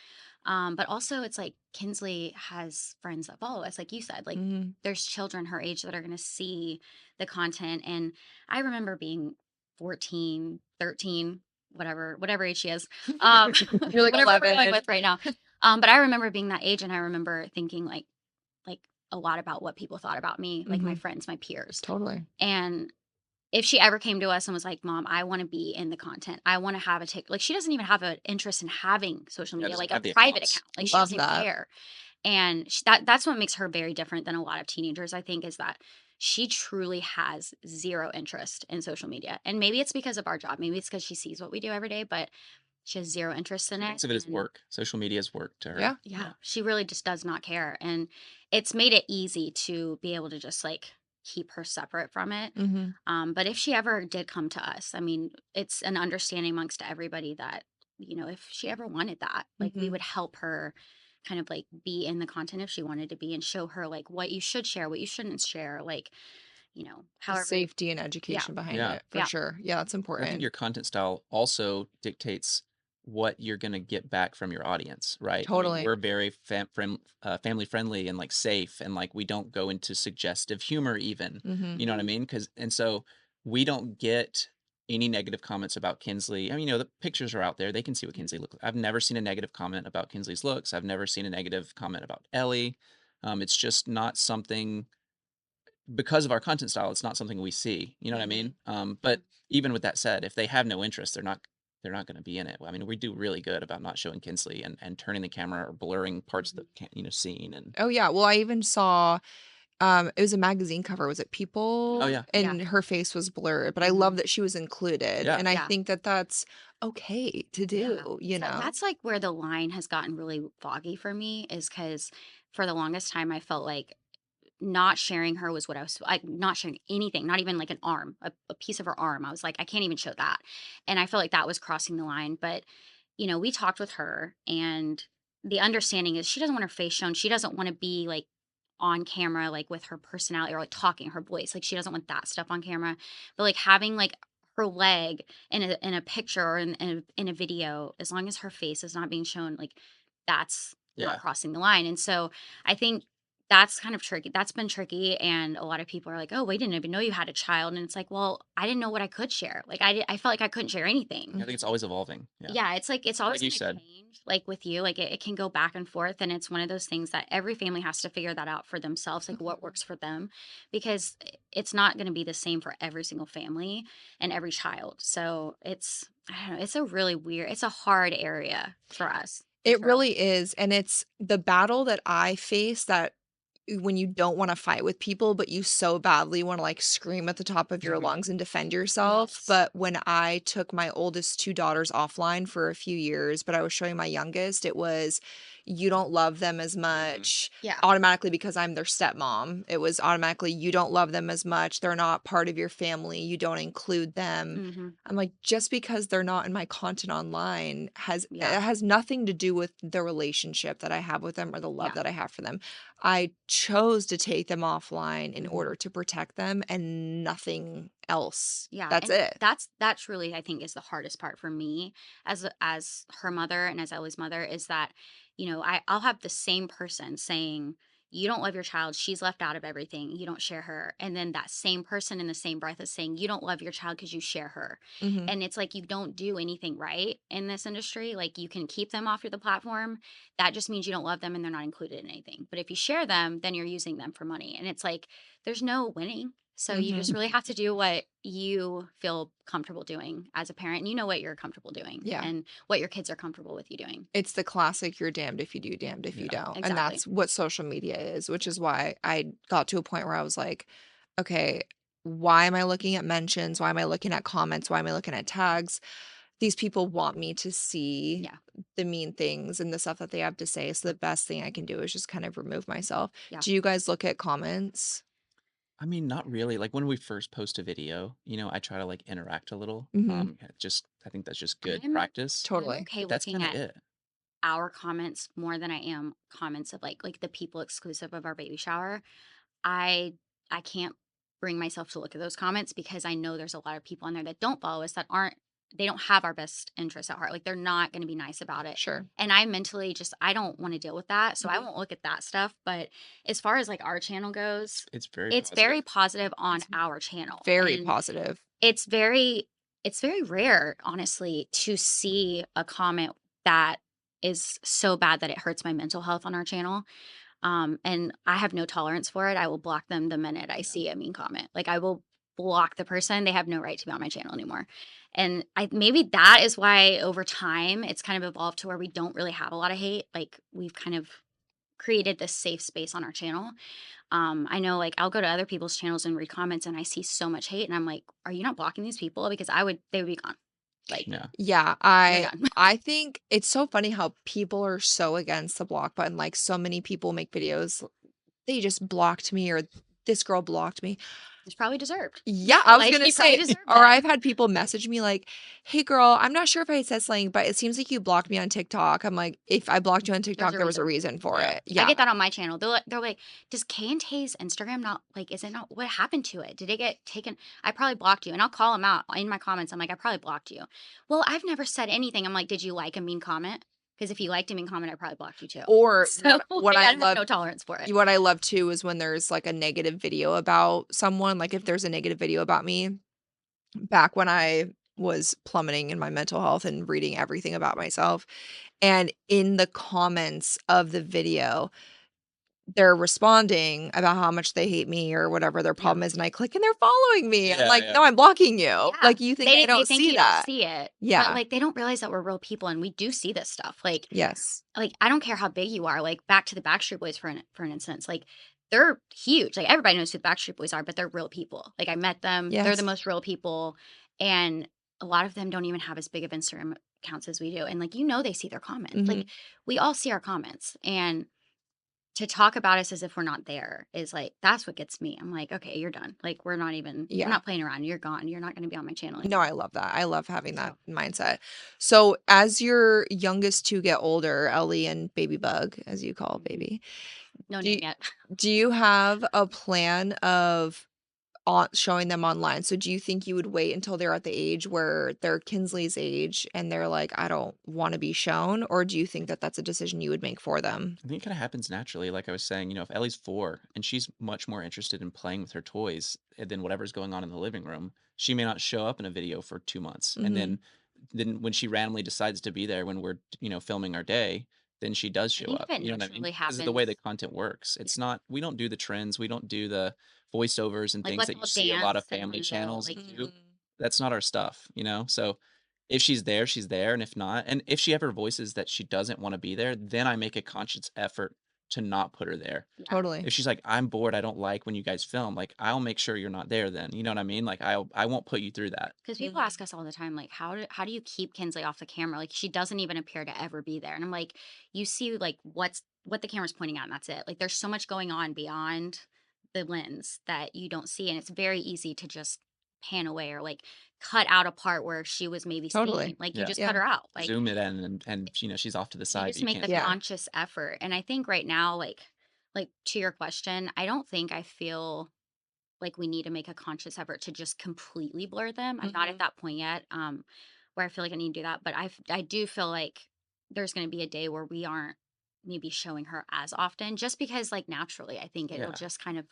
C: But also it's like Kinsley has friends that follow us, like you said. Like
A: Mhm.
C: there's children her age that are gonna see the content. And I remember being 14, 13, whatever age she is.
A: You're like
C: Whatever we're going
A: 11.
C: with right now. But I remember being that age and I remember thinking like a lot about what people thought about me, like my
A: Mhm.
C: friends, my peers.
A: Totally.
C: And if she ever came to us and was like, "Mom, I want to be in the content. I want to have a take." Like she doesn't even have an interest in having social
B: Yeah,
C: media,
B: doesn't
C: like a
B: have the
C: private
B: accounts.
C: account. Like she
A: Love
C: doesn't even
A: that.
C: care. And that's what makes her very different than a lot of teenagers, I think, is that she truly has zero interest in social media. And maybe it's because of our job. Maybe it's because she sees what we do every day, but She has 0 interest in
B: She
C: it,
B: thinks of it as
C: and
B: work. Social media is work to her.
A: Yeah.
C: yeah,
B: Yeah.
C: she really just does not care, and it's made it easy to be able to just, like, keep her separate from it.
A: Mhm.
C: But if she ever did come to us, I mean, it's an understanding amongst everybody that, if she ever wanted that, like, we
A: Mhm.
C: would help her kind of, like, be in the content if she wanted to be and show her, like, what you should share, what you shouldn't share, like,
A: The
C: however.
A: safety and
C: Yeah,
A: education behind
B: Yeah.
A: it, for
C: yeah,
A: sure. Yeah, that's
B: I think
A: important.
B: your content style also dictates what you're gonna get back from your audience, right? I mean,
A: Totally.
B: we're very family friendly and like safe, and like we don't go into suggestive humor even.
A: Mhm.
B: You know what I
C: mhm,
B: mean? Because and so we don't get any negative comments about Kinsley. I mean, the pictures are out there; they can see what
C: mhm,
B: Kinsley looks like. I've never seen a negative comment about Kinsley's looks. I've never seen a negative comment about Ellie. It's just not something because of our content style, it's not something we see. You know what I
C: mhm,
B: mean?
C: yeah,
B: But even with that said, if they have no interest, they're not going to be in it. I mean, we do really good about not showing Kinsley and turning the camera or blurring parts of
C: mhm,
B: the scene. And
A: Oh, yeah. Well, I even saw, it was a magazine cover. Was it
B: oh
A: People?
B: yeah,
C: yeah,
A: And her face was blurred, but I
C: mhm,
A: love that she was included,
B: yeah,
A: and I
C: yeah.
A: think that that's okay to
C: Yeah.
A: do, you know?
C: That's like where the line has gotten really foggy for me is because for the longest time I felt like not sharing her was what I was like not sharing anything, not even like an arm, a piece of her arm. I was like, I can't even show that. And I felt like that was crossing the line. But, we talked with her and the understanding is she doesn't want her face shown. She doesn't want to be like on camera, like with her personality or like talking, her voice. Like she doesn't want that stuff on camera. But like having like her leg in a picture or in a video, as long as her face is not being shown, like that's not
B: yeah.
C: crossing the line. And so I think that's kind of tricky. That's been tricky, and a lot of people are like, "Oh, we didn't even know you had a child," and it's like, "Well, I didn't know what I could share. Like, I felt like I couldn't share anything."
B: I think it's
A: Mhm.
B: always evolving. Yeah,
C: Yeah, it's like it's
B: like
C: always
B: you
C: gonna
B: said.
C: change, like, with you, like, it can go back and forth, and it's one of those things that every family has to figure that out for themselves, like, what
A: Mhm.
C: works for them, because it's not gonna be the same for every single family and every child, so I don't know, it's a hard area for us, for
A: It
C: sure.
A: really is, and it's the battle that I face that when you don't wanna fight with people, but you so badly wanna, like, scream at the top of your
C: Mhm.
A: lungs and defend yourself.
C: Yes.
A: But when I took my oldest 2 daughters offline for a few years, but I was showing my youngest, it was, "You don't love them as
B: Hmm.
A: much,"
C: Yeah.
A: automatically because I'm their stepmom. It was automatically, "You don't love them as much, they're not part of your family, you don't include them."
C: Mhm.
A: I'm like, "Just because they're not in my content online
C: Yeah.
A: it has nothing to do with the relationship that I have with them or the love
C: Yeah.
A: that I have for them." I chose to take them offline in
C: Mhm.
A: order to protect them and nothing else.
C: Yeah,
A: That's
C: and
A: it.
C: that truly I think is the hardest part for me as her mother and as Ellie's mother is that, I'll have the same person saying, "You don't love your child, she's left out of everything, you don't share her." And then that same person in the same breath is saying, "You don't love your child because you share her."
A: Mhm.
C: And it's like you don't do anything right in this industry. Like you can keep them off of the platform. That just means you don't love them and they're not included in anything. But if you share them, then you're using them for money. And it's like there's no winning, so you just
A: Mhm.
C: really have to do what you feel comfortable doing as a parent. And you know what you're comfortable doing
A: Yeah.
C: and what your kids are comfortable with you doing.
A: It's the classic "you're damned if you do, damned if you
B: Yeah,
A: don't," and
C: Exactly.
A: that's what social media is, which
C: Yeah.
A: is why I got to a point where I was like, "Okay, why am I looking at mentions? Why am I looking at comments? Why am I looking at tags? These people want me to see
C: Yeah.
A: the mean things and the stuff that they have to say, so the best thing I can do is just kind of remove myself."
C: Yeah.
A: Do you guys look at comments?
B: I mean, not really. Like when we first post a video, I try to like interact a little.
A: Mhm.
B: Just I think that's just good
C: I'm
B: practice.
C: I'm
A: Totally.
C: okay
B: But that's
C: looking
B: kind of
C: at
B: it.
C: our comments more than I am comments of like the people exclusive of our baby shower. I I can't bring myself to look at those comments because I know there's a lot of people on there that don't follow us that aren't they don't have our best interests at heart. Like they're not going to be nice about it.
A: Sure.
C: And I mentally just I don't want to deal with that, so I
A: Mhm.
C: won't look at that stuff, but as far as like our channel goes,
B: It's very
C: it's very
B: positive.
C: positive on
A: It's
C: our channel.
A: very
C: And
A: positive.
C: it's very it's very rare, honestly, to see a comment that is so bad that it hurts my mental health on our channel. And I have no tolerance for it. I will block them the minute I
B: Yeah.
C: see a mean comment. Like I will block the person. They have no right to be on my channel anymore. And I maybe that is why over time it's kind of evolved to where we don't really have a lot of hate. Like we've kind of created this safe space on our channel. I know like I'll go to other people's channels and read comments and I see so much hate and I'm like, are you not blocking these people? Because they would be gone. Like,
B: Yeah.
A: Yeah,
C: you're done.
A: I think it's so funny how people are so against the block button, like, so many people make videos, "They just blocked me," or "This girl blocked me."
C: It's probably deserved.
A: Yeah, I was
C: Like,
A: gonna
C: you probably
A: say,
C: deserve
A: or
C: it.
A: I've had people message me like, "Hey girl, I'm not sure if I said something, but it seems like you blocked me on TikTok." I'm like, "If I blocked you on
C: There's
A: TikTok,
C: a
A: there was a
C: reason.
A: reason for
B: Yeah.
A: it."
C: I
A: Yeah.
C: get that on my channel. They're like, "Does Kay and Tay's Instagram not like, is it not what happened to it? Did it get taken?" I probably blocked you. And I'll call them out in my comments. I'm like, "I probably blocked you." "Well, I've never said anything." I'm like, "Did you like a mean comment? Because if you liked a mean comment, I probably blocked you too."
A: Or
C: So
A: what
C: like,
A: I
C: I have
A: love
C: no tolerance for it.
A: what I love too is when there's, like, a negative video about someone, like, if there's a negative video about me, back when I was plummeting in my mental health and reading everything about myself, and in the comments of the video, they're responding about how much they hate me or whatever their
C: Yeah.
A: problem is, and I click and they're following me. I'm
B: Yeah,
A: like,
B: yeah.
A: "No, I'm blocking you."
C: Yeah.
A: Like, you think I
C: They
A: don't
C: think
A: see
C: you don't
A: that.
C: see it. But
A: Yeah.
C: like, they don't realize that we're real people and we do see this stuff.
A: Yes.
C: Like, I don't care how big you are, like, back to the Backstreet Boys for an instance, like, they're huge, like, everybody knows who the Backstreet Boys are, but they're real people. Like, I met them, they're the
A: Yes.
C: most real people, and a lot of them don't even have as big of Instagram accounts as we do, and, like, they see their comments, like,
A: Mhm.
C: we all see our comments, and to talk about us as if we're not there is, like, that's what gets me. I'm like, "Okay, you're done, like, we're
A: Yeah.
C: not playing around, you're gone, you're not gonna be on my channel
A: No,
C: anymore."
A: I love that. I love having that
C: So,
A: mindset. So, as your youngest 2 get older, Ellie and Baby Bug, as you call
C: mhm,
A: baby,
C: no
A: do
C: name
A: you
C: yet.
A: do you have a plan of on showing them online? So do you think you would wait until they're at the age where they're Kinsley's age and they're like, "I don't wanna be shown," or do you think that that's a decision you would make for them?
B: I think it kind of happens naturally. Like I was saying, if Ellie's 4 and she's much more interested in playing with her toys than whatever's going on in the living room, she may not show up in a video for 2 months. And
A: Mhm.
B: then when she randomly decides to be there when we're, filming our day, then she does
C: I
B: show
C: think
B: up.
C: if it
B: You know what I mean?
C: naturally
B: Because of the way the
C: happens,
B: content works.
C: yeah,
B: It's not, we don't do the trends, we don't do the voiceovers and
C: like,
B: things
C: let's
B: that you
C: all
B: see a lot of
C: dance and
B: family
C: do the,
B: channels
C: like,
B: do.
A: Mhm.
B: That's not our stuff. So if she's there, she's there. And if not, and if she ever voices that she doesn't want to be there, then I make a conscious effort to not put her there.
C: yeah.
A: Totally.
B: If she's like, "I'm bored, I don't like when you guys film," like, I'll make sure you're not there then, you know what I mean? Like, I won't put you through that.
C: Because people
A: Mhm.
C: ask us all the time, like, how do you keep Kinsley off the camera? Like, she doesn't even appear to ever be there. And I'm like, you see, like, what the camera's pointing at, and that's it. Like, there's so much going on beyond the lens that you don't see, and it's very easy to just pan away or like cut out a part where she was maybe seen.
A: Totally.
C: Like, you
B: Yeah.
C: just cut
A: Yeah.
C: her out. Like,
B: Zoom it in and, she's off to the
C: you
B: side, but
C: just
B: you
C: make
B: can't
C: the
B: see
A: Yeah.
B: her.
C: conscious effort. And I think right now, like to your question, I don't think I feel like we need to make a conscious effort to just completely blur them. I'm not at
A: Mhm.
C: that point yet, where I feel like I need to do that. But I do feel like there's going to be a day where we aren't maybe showing her as often, just because like naturally, I think it'll
B: Yeah.
C: just kind of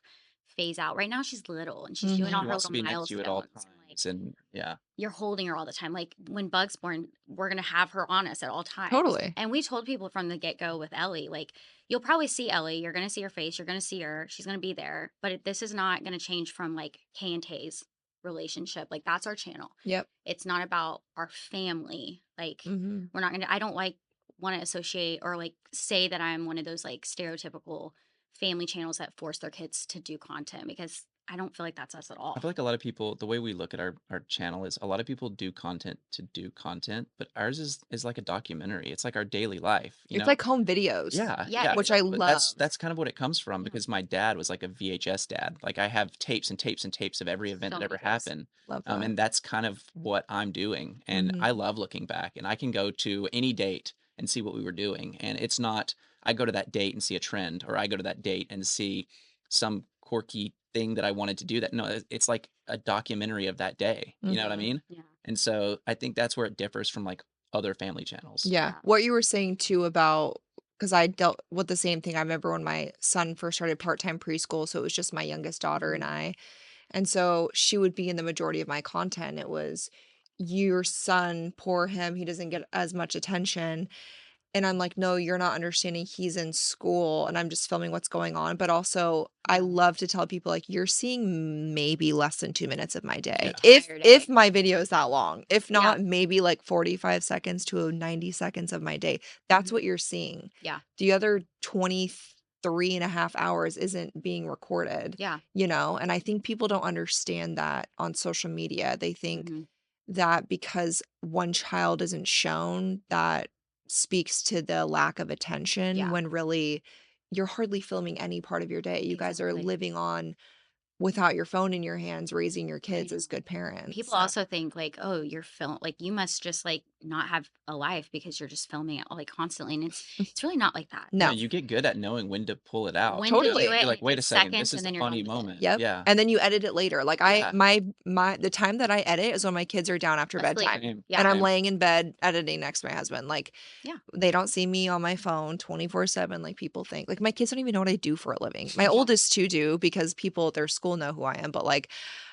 C: phase out. Right now, she's little and she's doing all
B: She
A: Mhm.
C: her
B: wants to
C: little
B: be next to you at all
C: milestones, and like
B: times, and yeah.
C: you're holding her all the time. Like when Bug's born, we're gonna have her on us at all times.
A: Totally.
C: And we told people from the get go with Ellie, like you'll probably see Ellie, you're gonna see her face, you're gonna see her, she's gonna be there. But this is not gonna change from like Kay and Tay's relationship. Like that's our channel.
A: Yep.
C: It's not about our family. Like
A: Mhm.
C: we're not gonna. I don't like want to associate or like say that I'm one of those like stereotypical family channels that force their kids to do content because I don't feel like that's us at
B: I
C: all.
B: feel like a lot of people, the way we look at our channel is a lot of people do content to do content, but ours is like a documentary. It's like our daily life, you
A: It's
B: know?
A: like home videos,
B: Yeah, yeah.
C: Yes.
A: which I
B: But that's
A: love.
B: that's kind of what it comes from
C: Yeah.
B: because my dad was like a VHS dad. Like I have tapes and tapes and tapes of every event
C: So
B: that
C: many
B: ever
C: days.
B: happened.
A: Love that.
B: And that's kind of what I'm doing. And I
A: Mhm.
B: love looking back and I can go to any date and see what we were doing. And it's not I go to that date and see a trend or I go to that date and see some quirky thing that I wanted to do that. No, it's like a documentary of that day. You know what I
A: Mhm.
B: mean?
C: Yeah.
B: And so I think that's where it differs from like other family channels.
A: Yeah.
C: Yeah.
A: What you were saying too about, because I dealt with the same thing. I remember when my son first started part-time preschool, so it was just my youngest daughter and
C: Mhm.
A: I. And so she would be in the majority of my content. It was, "Your son, poor him, he doesn't get as much attention." And I'm like, "No, you're not understanding. He's in school and I'm just filming what's going on." But also, I
C: Yeah.
A: love to tell people like, "You're seeing maybe less than 2 minutes of my
C: The
A: day." If
C: entire
A: if
C: day.
A: my video is that long. If
C: Yeah.
A: not, maybe like 45 seconds to 90 seconds of my day. That's
C: Mhm.
A: what you're seeing.
C: Yeah.
A: The other 23 and a half hours isn't being recorded,
C: Yeah.
A: you know? And I think people don't understand that on social media. They think
C: Mhm.
A: that because one child isn't shown, that speaks to the lack of attention
C: Yeah,
A: when really you're hardly filming any part of your day. You guys are
C: exactly.
A: living on without your phone in your hands, raising your
C: I
A: kids
C: know.
A: as good
C: People
A: parents.
B: Yeah.
C: also think like, "Oh, you're like you must just like not have a life because you're just filming it like constantly." And it's really not like that.
B: No,
A: No,
C: It's
B: you get good at knowing when to pull it out.
C: when to
B: Because
C: do
A: totally.
C: it
B: you're
C: and
B: like,
C: it
B: "Wait a
C: takes
B: second, this
C: seconds
B: is
C: and
B: a
C: then you're done
B: funny
C: with it.
B: moment."
A: Yep.
B: Yeah.
A: And then you edit it later. Like I
B: Yeah.
A: my the time that I edit is when my kids are down after
C: Asleep.
A: bedtime
B: Same,
A: and
C: Yeah.
A: I'm
B: same.
A: laying in bed editing next to my husband. Like
C: Yeah.
A: they don't see me on my phone 24/7 like people think. Like my kids don't even know what I do for a living. My
C: Yeah.
A: oldest two do because people at their school know who I am, but like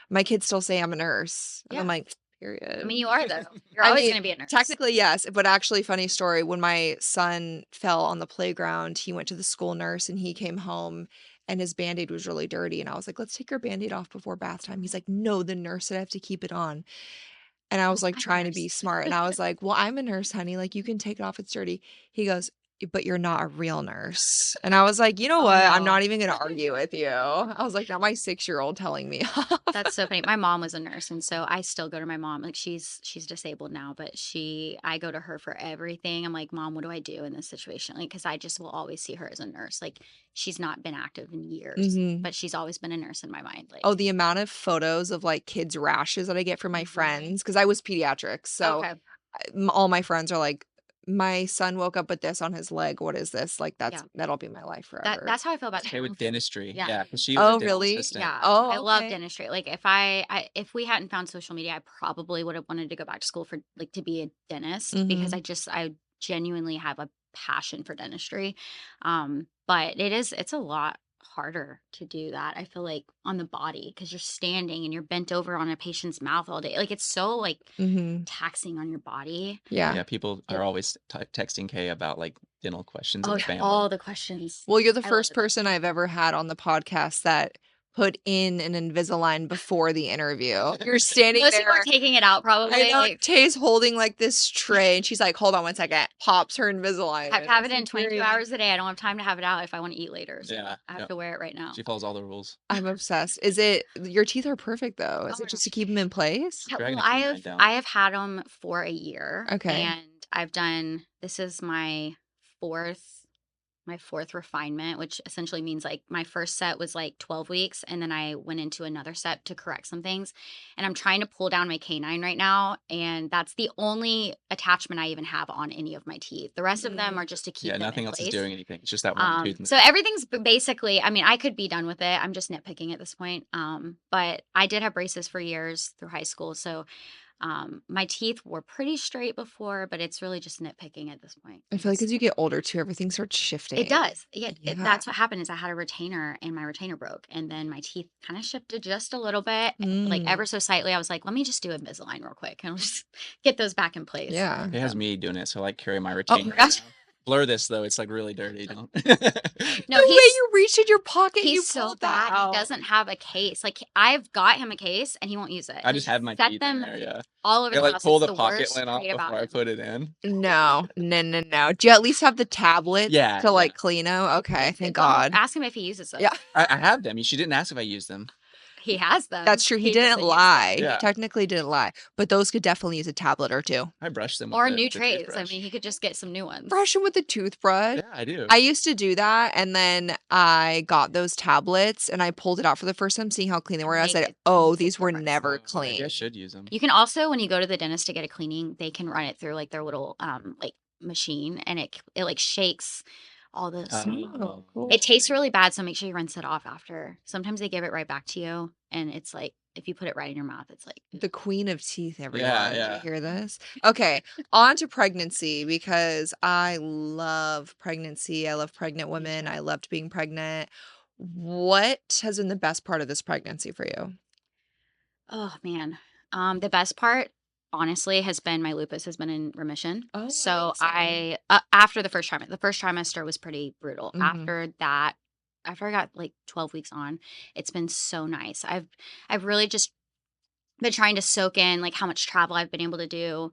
A: my kids still say I'm a nurse. And I'm
C: Yeah.
A: like,
C: I mean,
A: period.
C: you are though. You're
A: I
C: always
A: mean,
C: going to be a nurse.
A: technically, yes, but actually, funny story. When my son fell on the playground, he went to the school nurse and he came home and his band-aid was really dirty. And I was like, let's take your band-aid off before bath time. He's like, no, the nurse said I have to keep it on. And I was
C: Oh,
A: like
C: I'm a
A: trying to be
C: nurse.
A: smart. And I was like, well, I'm a nurse, honey. Like, you can take it off. It's dirty. He goes, but you're not a real nurse. And I was like, you know
C: Oh
A: what? I'm
C: no.
A: not even going to argue with you. I was like, now my 6-year-old telling me off.
C: That's so funny. My mom was a nurse, and so I still go to my mom. Like she's disabled now, but I go to her for everything. I'm like, "Mom, what do I do in this situation?" Like, because I just will always see her as a nurse. Like, she's not been active in years,
A: Mhm.
C: but she's always been a nurse in my mind.
A: Oh,
C: Like,
A: the amount of photos of, like, kids' rashes that I get from my
C: mhm.
A: friends, because I was pediatrics, so,
C: Okay,
A: all my friends are like, "My son woke up with this on his leg, what is this?" Like,
C: yeah,
A: that'll be my life forever.
C: that's how I feel about
B: Okay, with
C: dental too.
B: dentistry.
C: Yeah,
B: Yeah, because she was a
A: Oh,
B: dental
A: really?
B: assistant.
C: yeah, I
A: Oh,
C: love
A: okay.
C: dentistry. Like, if we hadn't found social media, I probably would have wanted to go back to school for like to be a dentist because
A: Mhm.
C: I genuinely have a passion for dentistry. But it's a lot harder to do that. I feel like on the body because you're standing and you're bent over on a patient's mouth all day. Like it's so like
A: Mhm.
C: taxing on your body.
A: Yeah.
B: Yeah, people are
C: It,
B: always texting Kay about, like, dental questions in
C: oh
B: the
C: yeah,
B: family.
C: all the questions.
A: Well, you're the
C: I love
A: first
C: it though.
A: person I've ever had on the podcast that put in an Invisalign before the interview. You're standing
C: Most people are
A: there.
C: taking it out
A: I
C: probably.
A: know
C: Like
A: Tay's holding, like, this tray, and she's like, "Hold on one second," pops her
C: I
A: Invisalign
C: have
A: in.
C: to have
A: I
C: it in
A: said,
C: 22
A: "Period."
C: hours a day. I don't have time to have it out if I want to eat later. So
B: Yeah,
C: I have
B: yeah.
C: to wear it right now.
B: She follows all the rules.
A: I'm obsessed. Is it your teeth are perfect though?
C: Oh
A: Is
C: my
A: it just to
C: gosh.
A: keep them in place?
B: Dragging
C: Well,
B: a canine down.
C: I have had them for a year,
A: Okay.
C: and this is fourth my fourth refinement, which essentially means like my first set was like 12 weeks, and then I went into another set to correct some things. And I'm trying to pull down my canine right now, and that's the only attachment I even have on any of my teeth. The rest of them
A: Mm.
C: are just to keep
B: Yeah,
C: them in
B: nothing else is
C: place.
B: doing anything. It's just that one tooth
C: So
B: missing.
C: everything's basically, I mean, I could be done with it. I'm just nitpicking at this point. But I did have braces for years through high school. So my teeth were pretty straight before, but it's really just nitpicking at this point.
A: I feel like as you get older too, everything starts
C: It
A: shifting.
C: does. Yeah,
A: Yeah.
C: that's what happened is I had a retainer and my retainer broke, and then my teeth kind of shifted just a little bit, like
A: Mm.
C: ever so slightly. I was like, let me just do Invisalign real quick and I'll just get those back in place.
A: Yeah.
B: It has
C: So,
B: me doing it, so I, like, carry my
C: oh my
B: retainer
C: gosh.
B: around. Blur this, though, it's, like, really dirty, don't
C: No,
A: The way you reached in your pocket and you
C: he's so
A: pulled that
C: bad. He
A: out.
C: doesn't have a case. Like I've got him a case and he won't use it.
B: I
C: He'll
B: just have my
C: set
B: teeth in
C: them
B: there, yeah.
C: all over
B: I,
C: the
B: like,
C: house.
B: pull
C: It's
B: the
C: the
B: pocket
C: worst
B: lint off
C: trait about
B: before I
C: him.
B: put it in.
A: No, no, no, no. Do you at least have the tablets
B: Yeah,
A: to
B: yeah.
A: like clean them? Okay, thank
C: Well,
A: God.
C: ask him if he uses them.
A: Yeah,
B: I have them. She didn't ask if I used them.
C: He has them.
A: that's true. He
C: He
A: didn't
C: doesn't use them.
A: lie. He
B: Yeah.
A: technically didn't lie, but those could definitely use a tablet or two.
B: I brush them
C: Or
B: with
C: new
B: the
C: trays. I
B: toothbrush.
C: mean, he could just get some new ones.
A: Brush them with a toothbrush.
B: Yeah, I do.
A: I used to do that, and then I got those tablets, and I pulled it out for the first time, seeing how clean they were. I
C: Make
A: said,
C: it
A: "Oh,
C: makes a
A: these were
C: difference.
A: never
B: Maybe I
A: clean."
B: should use them.
C: You can also, when you go to the dentist to get a cleaning, they can run it through like their little like machine, and it like shakes all the smell.
A: Oh, cool.
C: It tastes really bad, so make sure you rinse it off after. Sometimes they give it right back to you, and it's like if you put it right in your mouth, it's like
A: The queen of teeth, everyone.
B: Yeah,
A: Did you
B: yeah.
A: hear this? Okay, on to pregnancy because I love pregnancy. I love pregnant women.
C: too.
A: I loved being pregnant. What has been the best part of this pregnancy for you?
C: Oh man. The best part, honestly, has been my lupus has been in remission.
A: Oh,
C: So
A: amazing.
C: after the first trimester was pretty brutal.
A: Mhm.
C: After that, after I got like 12 weeks on, it's been so nice. I've really just been trying to soak in like how much travel I've been able to do.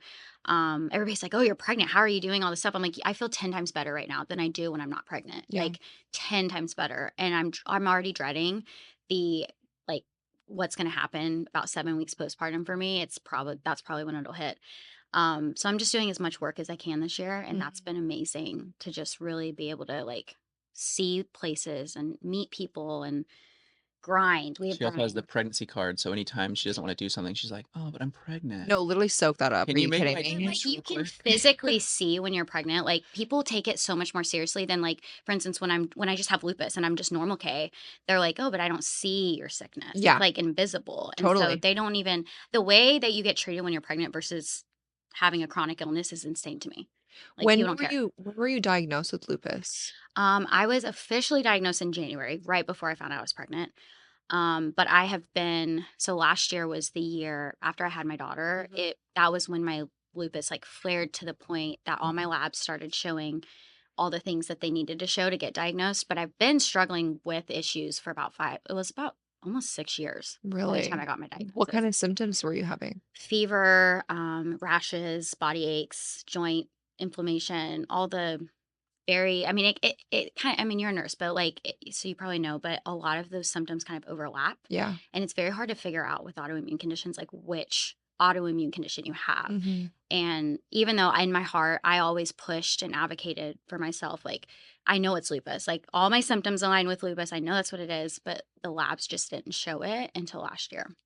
C: Everybody's like, "Oh, you're pregnant. How are you doing all this stuff?" I'm like, I feel 10 times better right now than I do when I'm not pregnant.
A: Yeah.
C: Like 10 times better. And I'm already dreading the like what's going to happen about 7 weeks postpartum for me, that's probably when it'll hit. So I'm just doing as much work as I can this year, and that's
A: Mhm.
C: been amazing to just really be able to like see places and meet people and grind. We have
B: She also has the
C: grind.
B: pregnancy card, so anytime she doesn't wanna do something, she's like, "Oh, but I'm pregnant.
A: No, literally soak that up.
B: Can
A: Are
B: you
A: you
B: make
A: kidding
B: my
C: And
A: me?
C: like
B: juice
C: you
B: real
C: can
B: quick?"
C: physically see when you're pregnant. Like people take it so much more seriously than like, for instance, when I just have lupus and I'm just normal K, they're like, oh, but I don't see your sickness. It's
A: Yeah,
C: like invisible. And so
A: totally.
C: they don't even the way that you get treated when you're pregnant versus having a chronic illness is insane to me. Like people don't care.
A: When were you diagnosed with lupus?
C: I was officially diagnosed in January, right before I found out I was pregnant. But I have been so last year was the year after I had my daughter.
A: Mhm.
C: That was when my lupus like flared to the point that all my
A: Mhm.
C: labs started showing all the things that they needed to show to get diagnosed. But I've been struggling with issues for it was about almost 6 years by the time
A: Really?
C: I got my
A: What
C: diagnosis.
A: kind of symptoms were you having?
C: Fever, rashes, body aches, joint inflammation, all the very, I mean, it kind of, I mean, you're a nurse, but like, so you probably know, but a lot of those symptoms kind of overlap.
A: Yeah.
C: And it's very hard to figure out with autoimmune conditions, like which autoimmune condition you have.
A: Mhm.
C: And even though in my heart, I always pushed and advocated for myself, like, I know it's lupus, like all my symptoms align with lupus. I know that's what it is, but the labs just didn't show it until last year.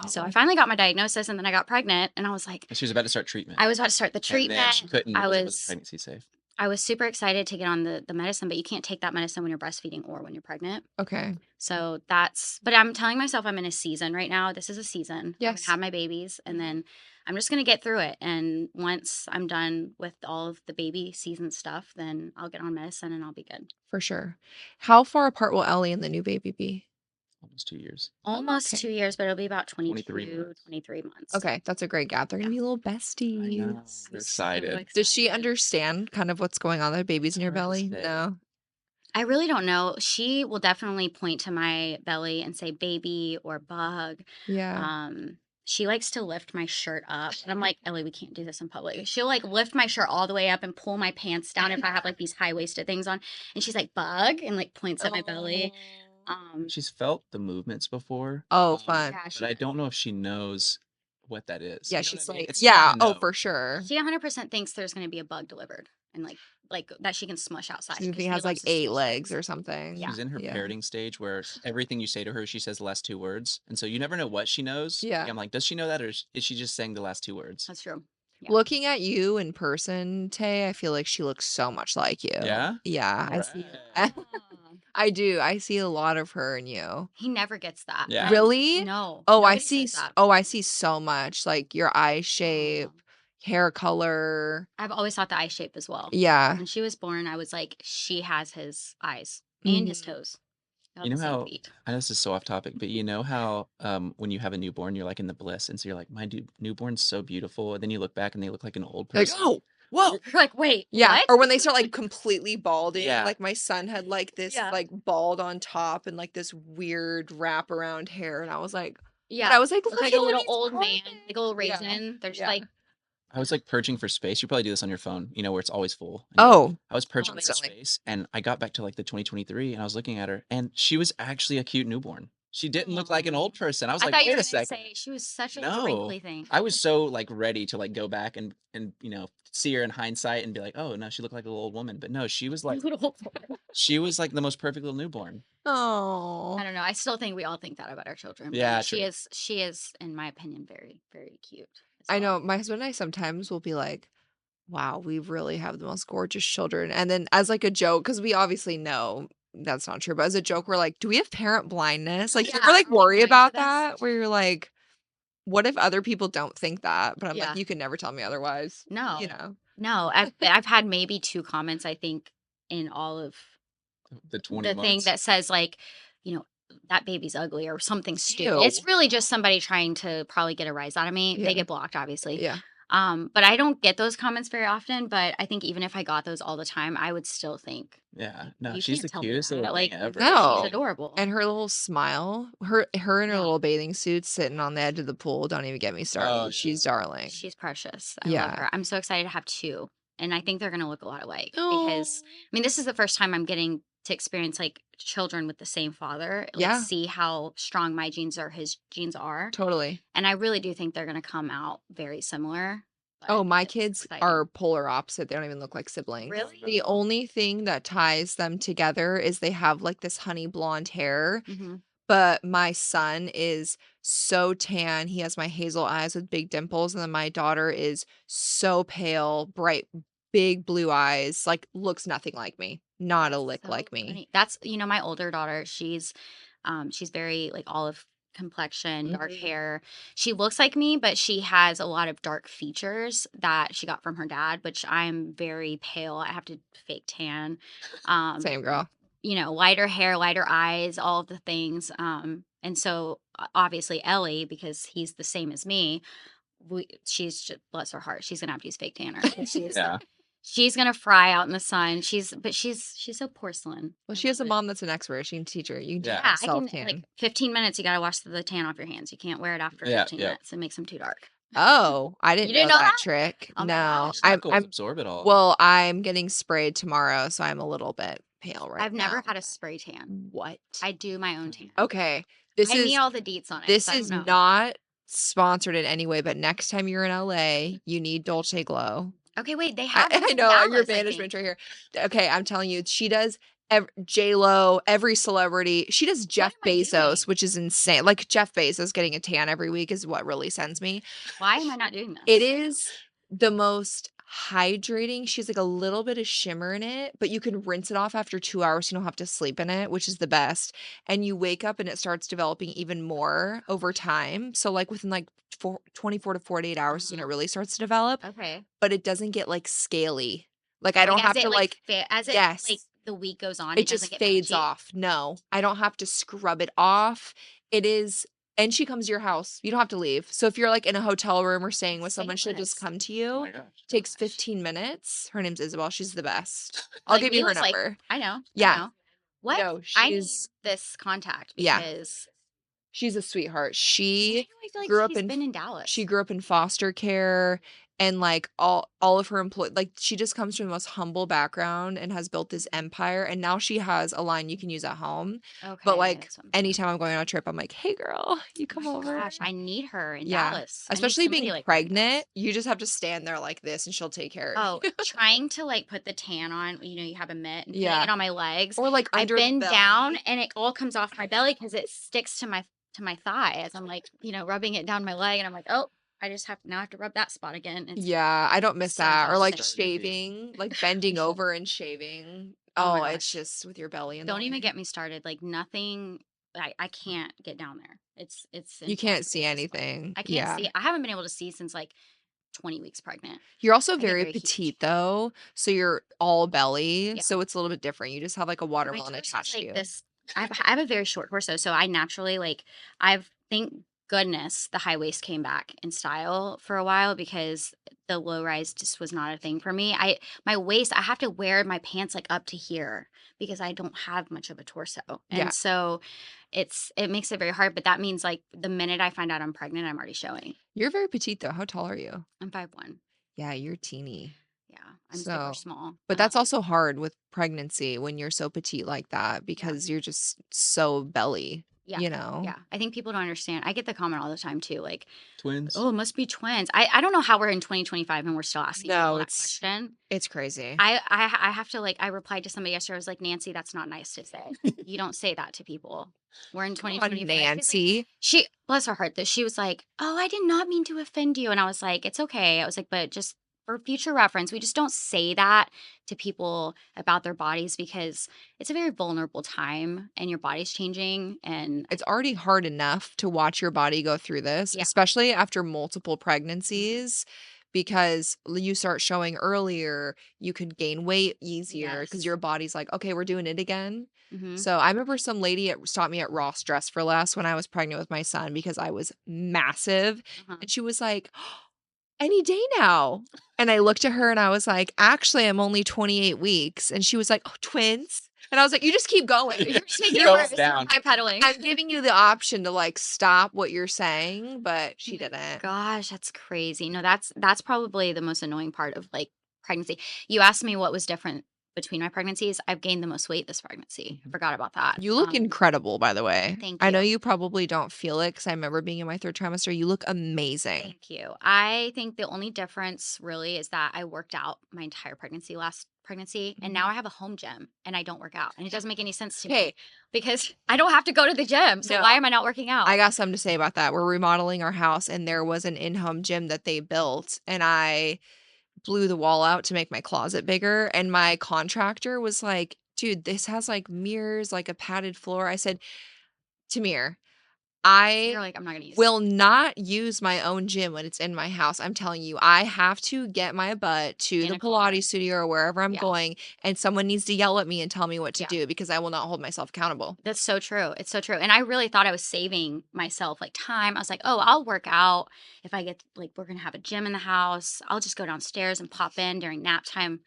C: So I
A: Wow.
C: finally got my diagnosis and then I got pregnant and I was like,
B: And she was about to start treatment,
C: I was about to start the
B: and then she
C: treatment.
B: couldn't
C: I
B: because it wasn't
C: was
B: pregnancy safe.
C: I was super excited to get on the medicine, but you can't take that medicine when you're breastfeeding or when you're pregnant.
A: Okay.
C: So but I'm telling myself I'm in a season right now. This is a season. I'm gonna
A: Yes.
C: have my babies and
A: Mhm.
C: then I'm just gonna get through it. And once I'm done with all of the baby season stuff, then I'll get on medicine and I'll be good.
A: For sure. How far apart will Ellie and the new baby be?
B: Almost 2 years.
A: Oh,
C: Almost
A: okay.
C: 2 years, but it'll be about
B: 23
C: 22,
B: months.
C: 23 months.
A: Okay, that's a great gap. They're
C: Yeah.
A: gonna be little
B: I know.
A: besties.
B: We're
C: I'm so
B: excited.
A: Does she
C: excited.
A: understand kind of what's going on? The baby's in your
B: Hard to
A: belly?
B: say.
A: No?
C: I really don't know. She will definitely point to my belly and say baby or bug.
A: Yeah.
C: She likes to lift my shirt up. And I'm like, Ellie, we can't do this in public. She'll like lift my shirt all the way up and pull my pants down if I have like these high-waisted things on. And she's like, bug, and like points at my belly.
A: Oh.
C: Um,
B: She's felt the movements before,
A: Oh, fun.
C: yeah,
B: but I don't know if she knows what that is.
A: Yeah,
B: You know what
A: she's
B: I mean?
A: like,
B: It's smart
A: yeah.
B: to
A: Oh,
B: know.
A: for sure.
C: she 100% thinks there's going to be a bug delivered and like that she can smush outside
A: She
C: because
A: thinks it
C: she
A: has like
C: loves to
A: 8
C: smush
A: legs
C: things.
A: or something.
C: Yeah.
B: She's in her
A: Yeah.
B: parroting stage where everything you say to her, she says the last 2 words, and so you never know what she knows.
A: Yeah.
B: I'm like, "Does she know that, or is she just saying the last 2 words?"
C: That's true. Yeah.
A: Looking at you in person, Tay, I feel like she looks so much like you.
B: Yeah?
A: Yeah, I see.
B: Alright.
A: I do. I see a lot of her in you.
C: He never gets that.
B: Yeah.
A: Really?
C: No,
A: Oh,
C: nobody says that.
A: I see so much, like, your eye shape,
C: Aw.
A: hair color.
C: I've always thought the eye shape as well.
A: Yeah.
C: When she was born, I was like, she has his eyes and his
A: Mhm.
C: toes. They
B: You
C: have
B: know
C: the same
B: how
C: feet.
B: I know this is so off topic, but you know how, when you have a newborn, you're, like, in the bliss, and so you're like, "My newborn's so beautiful," and then you look back and they look like an old
A: Like,
B: person?
A: "Oh, whoa."
C: You're like, wait,
A: Yeah,
C: what?
A: or when they start, like, completely balding,
B: Yeah.
A: like, my son had, like, this,
C: Yeah.
A: like, bald on top and, like, this weird wraparound hair, and
C: Yeah.
A: I was like,
C: Look
A: "Look
C: like
A: at
C: a
A: him,
C: little
A: he's
C: old man,
A: perfect."
C: like a little
A: Yeah,
C: raisin. They're just
A: yeah.
C: like,
B: I was, like, purging for space. You probably do this on your phone, where it's always full,
A: Oh,
B: I was purging for
A: constantly.
B: space, and I got back to, like, the 2023, and I was looking at her, and she was actually a cute newborn. She didn't look like an
C: aw.
B: old person. I was
C: I
B: like,
C: thought you
B: "Wait
C: were
B: a
C: gonna
B: second."
C: say she was such a little
B: No.
C: wrinkly thing.
B: I was so, like, ready to, like, go back and, see her in hindsight and be like, "Oh, no, she looked like a little old woman." But no, she was, like, the most perfect little newborn.
A: Oh.
C: I don't know. I still think we all think that about our children. But
B: Yeah, true.
C: she is, in my opinion, very, very cute as
A: I
C: well.
A: know, my husband and I sometimes will be like, "Wow, we really have the most gorgeous children," and then as, like, a joke, because we obviously know that's not true, but as a joke, we're like, "Do we have parent blindness?" Like, you
C: Yeah.
A: ever, like,
C: Are we
A: worry
C: blind to
A: about
C: this?
A: that? Where you're like, "What if other people don't think that?" But I'm like,
C: Yeah.
A: "You can never tell me otherwise." You
C: No.
A: know?
C: No. I've had maybe 2 comments, I think, in all of
B: The 20
C: the thing
B: months?
C: that says like, you know, that baby's ugly or something stupid.
A: Ew.
C: It's really just somebody trying to probably get a rise out of me. They
A: Yeah,
C: get blocked, obviously.
A: yeah.
C: But I don't get those comments very often. But I think even if I got those all the time, I would still think
B: Yeah. No,
C: you
B: she's
C: can't
B: the
C: tell me
B: cutest little
C: that.
B: thing
C: Like
B: ever.
C: she's
A: No.
C: adorable.
A: And her little smile, her in her
C: Yeah,
A: little bathing suit sitting on the edge of the pool, don't even get me
B: Oh,
A: started.
B: yeah.
A: She's darling.
C: she's precious. I love
A: Yeah.
C: her. I'm so excited to have 2. and I think they're gonna look a lot alike
A: Oh.
C: because, I mean, this is the first time I'm getting to experience, like, children with the same father, like,
A: Yeah,
C: see how strong my genes or his genes are,
A: totally.
C: and I really do think they're gonna come out very similar,
A: Oh,
C: but
A: my
C: it's
A: kids
C: exciting.
A: are polar opposite. They don't even look like siblings. The
C: Really?
A: only thing that ties them together is they have like this honey blonde hair,
C: Mhm.
A: but my son is so tan. He has my hazel eyes with big dimples, and then my daughter is so pale, bright, big blue eyes, like looks nothing like me. Not a
C: That's
A: lick
C: so
A: like me.
C: funny. That's, my older daughter, she's very like olive complexion, dark
A: Mhm.
C: hair. She looks like me, but she has a lot of dark features that she got from her dad, which I'm very pale. I have to fake tan. Um,
A: Same girl.
C: Lighter hair, lighter eyes, all of the things. And so obviously Ellie, because he's the same as me, she's just, bless her heart, she's gonna have to use fake tanner. 'Cause
B: Yeah.
C: she's gonna fry out in the sun. She's so porcelain.
A: Well,
C: I
A: she has
C: love
A: a
C: it.
A: mom that's an expert. She can teach her. You can teach
B: Yeah.
A: her
C: Yeah,
A: to
C: I can,
A: self-tan.
C: like, 15 minutes, you gotta wash the tan off your hands. You can't wear it after
B: Yeah.
C: 15
B: Yeah.
C: minutes. It makes them too dark.
A: Oh, I
C: You
A: didn't
C: didn't
A: know
C: know
A: that
C: that?
A: trick.
C: Oh my
A: No.
C: gosh.
B: Knuckles absorb it all.
A: Well, I'm getting sprayed tomorrow, so I'm a little bit pale right
C: I've never
A: now.
C: had a spray tan.
A: What?
C: I do my own tan.
A: Okay. This
C: I need
A: is
C: all the deets on it because
A: this
C: I don't
A: is
C: know.
A: not sponsored in any way, but next time you're in LA, you need Dolce Glow.
C: Okay, wait, they
A: I,
C: have one
A: I
C: in
A: know your
C: Dallas, I
A: management's
C: think.
A: right here. Okay, I'm telling you, she does J-Lo, every celebrity. She does
C: What
A: Jeff
C: am I doing?
A: Bezos, which is insane. Like Jeff Bezos getting a tan every week is what really sends me.
C: Why am I not doing
A: It
C: this?
A: is the most hydrating. She's like a little bit of shimmer in it, but you can rinse it off after 2 hours. So you don't have to sleep in it, which is the best. And you wake up and it starts developing even more over time. So like within like 24 to 48 hours is when it really starts to develop,
C: Okay.
A: but it doesn't get like scaly. Like I
C: Like,
A: don't have to like,
C: as it, like,
A: yes,
C: the week goes on,
A: it
C: it doesn't
A: just
C: get
A: fades
C: patchy?
A: off. No, I don't have to scrub it off. It is, and she comes to your house. You don't have to leave. So if you're like in a hotel room or staying with someone, she'll just
C: Seamless.
A: come to
B: Oh
A: you.
B: my gosh.
A: Takes 15 minutes. Her name's Isabel. She's the best. I'll
C: Like,
A: give you her
C: Mila's like,
A: number.
C: I know, I
A: Yeah.
C: know. What?
A: No,
C: I need
A: she's
C: this contact
A: yeah,
C: because
A: she's a sweetheart.
C: why do I feel like
A: Grew up
C: she's
A: in
C: been in
A: she
C: Dallas?
A: grew up in foster care, and like all of her employees, like she just comes from the most humble background and has built this empire, and now she has a line you can use at home. But
C: Okay,
A: like
C: that's what I'm thinking.
A: anytime I'm going on a trip, I'm like, "Hey girl, you
C: Oh
A: come
C: my
A: over."
C: gosh, I need her in
A: Yeah.
C: Dallas. I need
A: Especially
C: somebody
A: being
C: like that in Dallas.
A: pregnant, you just have to stand there like this and she'll take care of
C: Oh,
A: you.
C: trying to, like, put the tan on, you have a mitt and putting
A: Yeah.
C: it on my legs.
A: Or like
C: I
A: under the
C: bend down
A: belly.
C: and it all comes off my belly because it sticks to my thigh as I'm, like, rubbing it down my leg, and I'm like, "Oh, I have to rub that spot again." It's
A: Yeah, I don't miss
C: so
A: that. Or like
C: exhausting.
A: shaving, like bending
C: You should.
A: over and shaving.
C: Oh my
A: Oh, it's
C: gosh.
A: just with your belly in the
C: Don't even
A: way.
C: get me started. Like, nothing, I can't get down there. It's
A: You can't see
C: impossible at this point.
A: anything.
C: I can't
A: Yeah.
C: see. I haven't been able to see since, like, 20 weeks pregnant.
A: You're also
C: I get
A: very
C: very huge.
A: petite though, so you're all belly,
C: Yeah.
A: so it's a little bit different. You just have like a
C: My
A: watermelon
C: torso's
A: attached to
C: like
A: you.
C: this. I have a very short torso, so I naturally, like, I've thank goodness the high waist came back in style for a while because the low rise just was not a thing for me. My waist, I have to wear my pants like up to here because I don't have much of a torso.
A: Yeah.
C: And so it makes it very hard, but that means, like, the minute I find out I'm pregnant, I'm already showing.
A: You're very petite though. How tall are you?
C: I'm 5'1".
A: Yeah, you're teeny.
C: Yeah, I'm super
A: So,
C: small.
A: but that's also hard with pregnancy when you're so petite like that
C: Yeah.
A: because you're just so belly,
C: Yeah.
A: you know?
C: Yeah. I think people don't understand. I get the comment all the time too, like,
B: Twins.
C: oh, it must be twins. I don't know how we're in 2025 and we're still asking people
A: No,
C: that question.
A: it's crazy.
C: I have to, like, I replied to somebody yesterday. I was like, Nancy, that's not nice to say. You don't say that to people. We're in
A: Come on,
C: 2025. 'Cause, like,
A: Nancy.
C: she, bless her heart, that she was like, oh, I did not mean to offend you. And I was like, it's okay. I was like, but just for future reference, we just don't say that to people about their bodies because it's a very vulnerable time and your body's changing. And
A: It's already hard enough to watch your body go through this,
C: yeah.
A: especially after multiple
C: Mhm.
A: pregnancies, because you start showing earlier, you could gain weight easier because
C: Yes.
A: your body's like, okay, we're doing it again.
C: Hmm.
A: So I remember some lady stopped me at Ross Dress for Less when I was pregnant with my son because I was massive.
C: Uh-huh.
A: And she was like, any day now. And I looked at her and I was like, actually, I'm only 28 weeks. And she was like, oh, twins. And I was like, you just keep going.
C: You're just making it
B: Going
C: worse.
B: down.
C: I'm pedaling.
A: I'm giving you the option to like stop what you're saying, but she didn't.
C: Gosh, that's crazy. No, that's probably the most annoying part of, like, pregnancy. You asked me what was different between my pregnancies. I've gained the most weight this pregnancy.
B: Mhm.
C: Forgot about that.
A: You look incredible, by the way.
C: Thank
A: I
C: you.
A: know you probably don't feel it because I remember being in my 3rd trimester. You look amazing.
C: Thank you. I think the only difference really is that I worked out my entire pregnancy last pregnancy, and now I have a home gym and I don't work out. And it doesn't make any sense to me
A: Hey,
C: because I don't have to go to the gym. So
A: No.
C: why am I not working out?
A: I got something to say about that. We're remodeling our house, and there was an in-home gym that they built, and I blew the wall out to make my closet bigger, and my contractor was like, "Dude, this has, like, mirrors, like, a padded floor." I said, "Tamir,
C: You're
A: I
C: like, I'm not gonna use
A: will not use my own gym when it's in my house. I'm telling you, I have to get my butt to
C: In
A: the
C: a car.
A: Pilates studio or wherever I'm
C: Yeah.
A: going, and someone needs to yell at me and tell me what to
C: Yeah.
A: do because I will not hold myself accountable."
C: That's so true. It's so true. And I really thought I was saving myself like time. I was like, oh, I'll work out if I get like we're gonna have a gym in the house. I'll just go downstairs and pop in during nap time.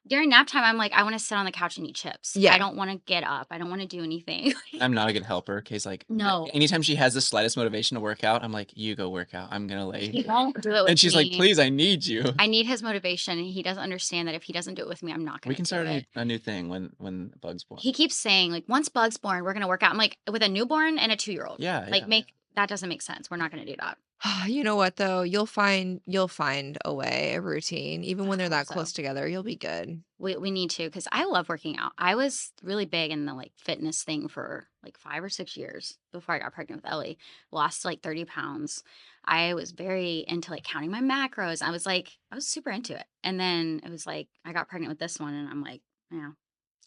C: During nap time, I'm like, I want to sit on the couch and eat chips.
A: Yeah.
C: I don't want to get up. I don't want to do anything.
B: I'm not a good helper. Kay's like,
C: No.
B: anytime she has the slightest motivation to work out, I'm like, you go work out. I'm gonna lay.
C: He won't do it with
B: And she's like,
C: me.
B: please, I need you.
C: I need his motivation, and he doesn't understand that if he doesn't do it with me, I'm not gonna
B: We can
C: do
B: start
C: it.
B: a new thing when Bug's born.
C: He keeps saying, like, once Bug's born, we're gonna work out. I'm like, with a newborn and a 2-year-old.
B: Yeah,
C: Like,
B: yeah.
C: that doesn't make sense. We're not gonna do that.
A: You know what though? You'll find a way, a routine. Even when
C: I
A: they're
C: hope
A: that
C: so.
A: close together, you'll be good.
C: We need to because I love working out. I was really big in the like fitness thing for like 5 or 6 years before I got pregnant with Ellie. Lost like 30 pounds. I was very into like counting my macros. I was super into it. And then it was like I got pregnant with this one, and I'm like, yeah,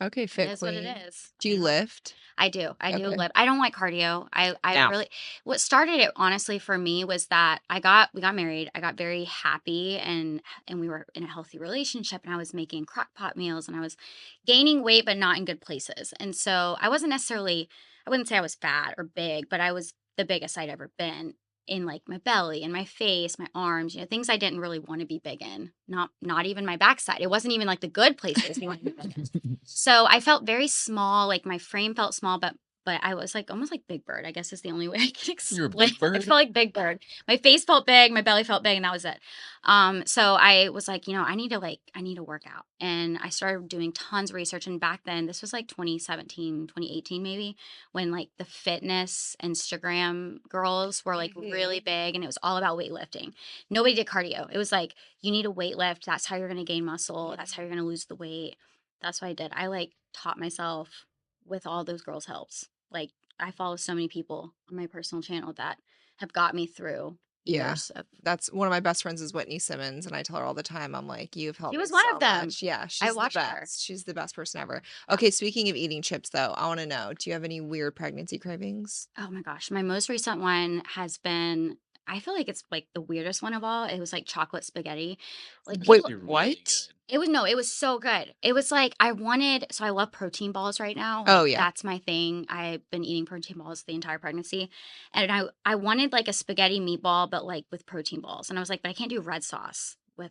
A: Okay,
C: it
A: fit
C: is what it
A: queen.
C: is.
A: Do you lift?
C: I do. I do
A: Okay.
C: lift. I don't like cardio. I
A: No.
C: really what started it honestly for me was that we got married. I got very happy and we were in a healthy relationship, and I was making crock pot meals, and I was gaining weight but not in good places. And so I wasn't necessarily I wouldn't say I was fat or big, but I was the biggest I'd ever been in like my belly and my face, my arms, things I didn't really want to be big in. Not even my backside. It wasn't even like the good places you want to be big in. So I felt very small, like my frame felt small, but I was like almost like Big Bird, I guess is the only way I can
B: You were
C: explain.
B: Big Bird?
C: I felt like Big Bird. My face felt big, my belly felt big, and that was it. So I was like, I need to work out. And I started doing tons of research. And back then, this was like 2017, 2018 maybe, when like the fitness Instagram girls were like really big, and it was all about weightlifting. Nobody did cardio. It was like, you need a weight lift. That's how you're going to gain muscle. That's how you're going to lose the weight. That's what I did. I like taught myself with all those girls' helps. Like I follow so many people on my personal channel that have got me through
A: Yeah.
C: years of
A: That's one of my best friends is Whitney Simmons, and I tell her all the time, I'm like, "You've helped
C: She
A: me
C: was one
A: so
C: of them.
A: much." Yeah, she's the
C: watched her.
A: best. She's the best person ever. Okay, speaking of eating chips though, I wanna know, do you have any weird pregnancy cravings?
C: Oh my gosh. My most recent one has been I feel like it's like the weirdest one of all. It was like chocolate spaghetti. Like
A: Wait,
C: people
B: You're really
A: what?
B: good.
C: it was so good. It was like I love protein balls right now.
A: Oh,
C: Like,
A: yeah.
C: that's my thing. I've been eating protein balls the entire pregnancy. And I wanted like a spaghetti meatball, but like with protein balls. And I was like, but I can't do red sauce with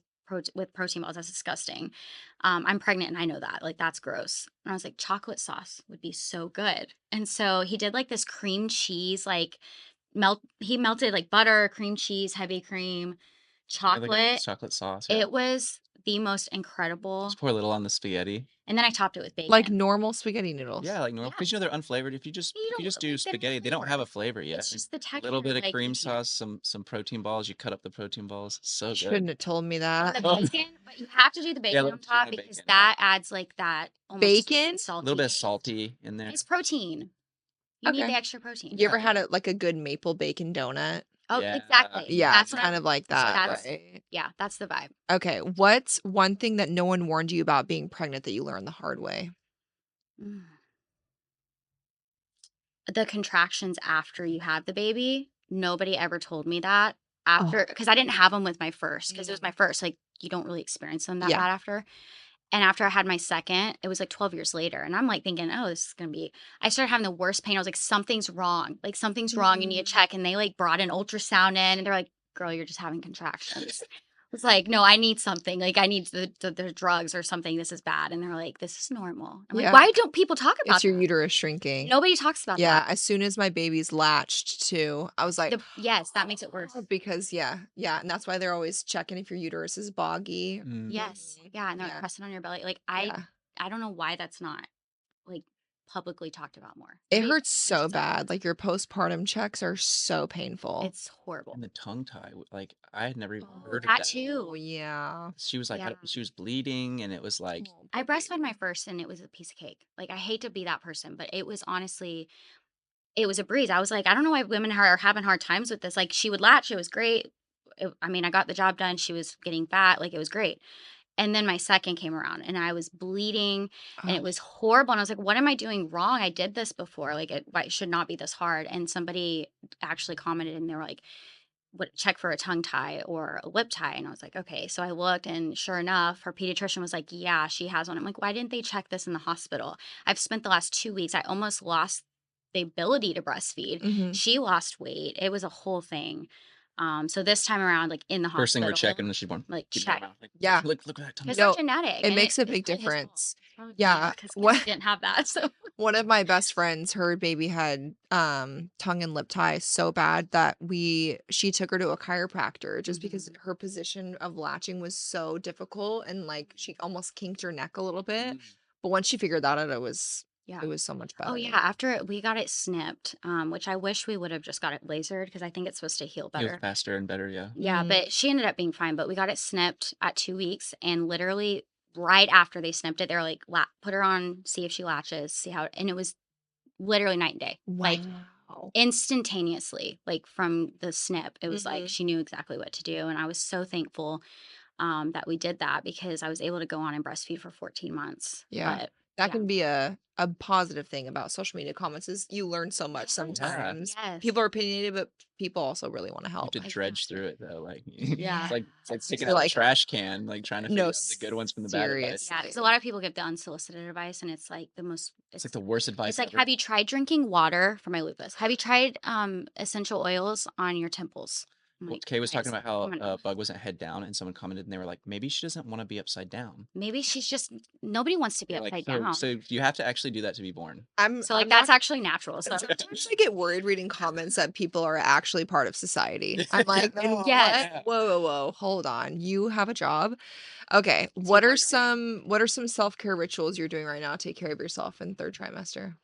C: protein balls. That's disgusting. I'm pregnant and I know that. Like that's gross. And I was like, chocolate sauce would be so good. And so he did like this cream cheese, like he melted like butter, cream cheese, heavy cream,
B: Yeah, like
C: chocolate.
B: chocolate sauce. Yeah.
C: It was the most incredible.
B: Just pour a little on the spaghetti.
C: And then I topped it with bacon.
A: Like normal spaghetti noodles?
B: Yeah, like normal.
C: Yeah.
B: Because they're unflavored. If you just
C: You don't
B: do
C: like they don't
B: spaghetti, they don't have a flavor yet.
C: It's just the
B: A
C: texture.
B: little bit of
C: like,
B: cream
C: eating it.
B: sauce, some protein balls. You cut up the protein balls. So good.
A: Shouldn't have told me
C: And
A: that.
C: the bacon, but you have to do the bacon
B: like
C: on
B: a
C: top
B: can of
C: because
B: bacon,
C: that adds like that almost sweet
A: Bacon?
C: and
B: A
C: salty.
B: little bit of
C: taste.
B: salty in there.
C: It's protein. You need
A: Okay.
C: the extra protein.
A: You ever
B: Yeah,
A: had
B: yeah.
A: like a good maple bacon donut?
C: Oh,
B: Yeah.
C: exactly.
A: Yeah,
C: That's
A: it's
C: what
A: kind of like that,
C: that's-
A: right?
C: Yeah, that's the vibe.
A: Okay, what's one thing that no one warned you about being pregnant that you learned the hard way?
C: Mm. The contractions after you have the baby, nobody ever told me that after because I didn't have them with my first because it was my first. Like you don't really experience them that
A: Yeah.
C: bad after. And after I had my second, it was like 12 years later. And I'm like thinking, oh, this is going to be, I started having the worst pain. I was like, something's wrong. Like something's wrong. You need to check. And they like brought an ultrasound in and they're like, girl, you're just having contractions. was like, "No, I need something. Like, I need the drugs or something. This is bad." And they're like, "This is normal." I'm like,
A: Yeah.
C: "Why don't people talk
A: It's
C: about
A: your
C: that?"
A: uterus shrinking.
C: Nobody talks about
A: Yeah,
C: that.
A: as soon as my baby's latched too, I was like,
C: Yes, that makes it worse.
A: because yeah, and that's why they're always checking if your uterus is boggy.
B: Mm.
C: Yes.
A: Mhm.
C: Yeah, and they're
A: Yeah,
C: pressing on your belly. Like,
A: yeah.
C: I don't know why that's not, like, publicly talked about more.
A: It
C: Maybe
A: hurts
C: it's
A: so
C: just us.
A: bad. Like your postpartum checks are so painful.
C: It's horrible.
B: And the tongue tie, like, I had never even
A: Oh,
B: heard of
C: That
B: that.
A: oh
C: too.
A: yeah.
B: She was like,
C: Yeah.
B: she was bleeding, and it was like,
A: Oh,
C: I
A: poor
C: breastfed my
A: baby.
C: first and it was a piece of cake. Like, I hate to be that person, but it was honestly, it was a breeze. I was like, I don't know why women are having hard times with this. Like, she would latch, it was great. I mean, I got the job done. She was getting fat, like, it was great. And then my second came around and I was bleeding and it
A: Oh,
C: was horrible. And I was like, what am I doing wrong? I did this before. Like, why it should not be this hard. And somebody actually commented and they were like, what, check for a tongue tie or a lip tie. And I was like, okay. So I looked and sure enough, her pediatrician was like, yeah, she has one. I'm like, why didn't they check this in the hospital? I've spent the last 2 weeks, I almost lost the ability to breastfeed.
A: mhm.
C: She lost weight. It was a whole thing. So this time around, like in the
B: first thing we're
C: hospital,
B: checking when she's born.
C: like
B: Keep it in
C: check.
B: her mouth. Like,
A: Yeah.
B: look at that tongue
C: Because
B: tie.
C: they're
A: No,
C: genetic,
A: it
C: and
A: makes a
C: it's
A: big
C: probably his fault.
A: difference.
C: It's probably
A: Yeah.
C: because
A: What
C: he didn't have that. So
A: one of my best friends, her baby had tongue and lip ties so bad that she took her to a chiropractor just because
C: Mhm.
A: her position of latching was so difficult and like she almost kinked her neck a little bit.
B: Mm.
A: But once she figured that out,
C: yeah.
A: it was so much
C: Oh
A: better.
C: yeah. After we got it snipped, which I wish we would have just got it lasered because I think it's supposed to heal
B: It was
C: better.
B: faster and better, yeah.
C: Yeah,
A: Mm.
C: but she ended up being fine. But we got it snipped at 2 weeks, and literally right after they snipped it, they were like, "Put her on, see if she latches, see how." And it was literally night and day, like
A: Wow.
C: instantaneously, like from the snip. It was like
A: Mhm.
C: she knew exactly what to do, and I was so thankful that we did that because I was able to go on and breastfeed for 14 months.
A: Yeah.
C: But
A: That
C: yeah,
A: can be a positive thing about social media comments is you learn so much
B: Yeah.
A: sometimes.
C: yes,
A: People are opinionated, but people also really want to
B: You have
A: help.
B: to dredge
C: exactly.
B: through it though, like,
C: Yeah.
B: it's like picking
A: You're
B: out a
A: like,
B: trash can, like, trying to
A: no,
B: figure out the good ones from the bad advice.
C: Yeah, because a
A: seriously.
C: lot of people give the unsolicited advice, and it's like the most.
B: It's like the worst
C: It's
B: advice
C: like,
B: ever.
C: have you tried drinking water for my lupus? Have you tried essential oils on your temples? I'm
B: Well,
C: like,
B: Kay was talking
C: guys,
B: about
C: come on
B: how
C: now.
B: Bug wasn't head down, and someone commented, and they were like, "Maybe she doesn't wanna be upside down."
C: Maybe she's just nobody wants to be
B: They're like,
C: upside
B: "So
C: down.
B: so you have to actually do that to be born."
C: So
A: I'm
C: like that's
A: not
C: actually natural. So
A: sometimes I get worried reading comments that people are actually part of society. I'm like,
B: No,
A: "And
C: yes,
A: what?
B: yeah.
A: Whoa, hold on. You have a job?" Okay,
C: too hard right now.
A: what are some self-care rituals you're doing right now to take care of yourself in 3rd trimester?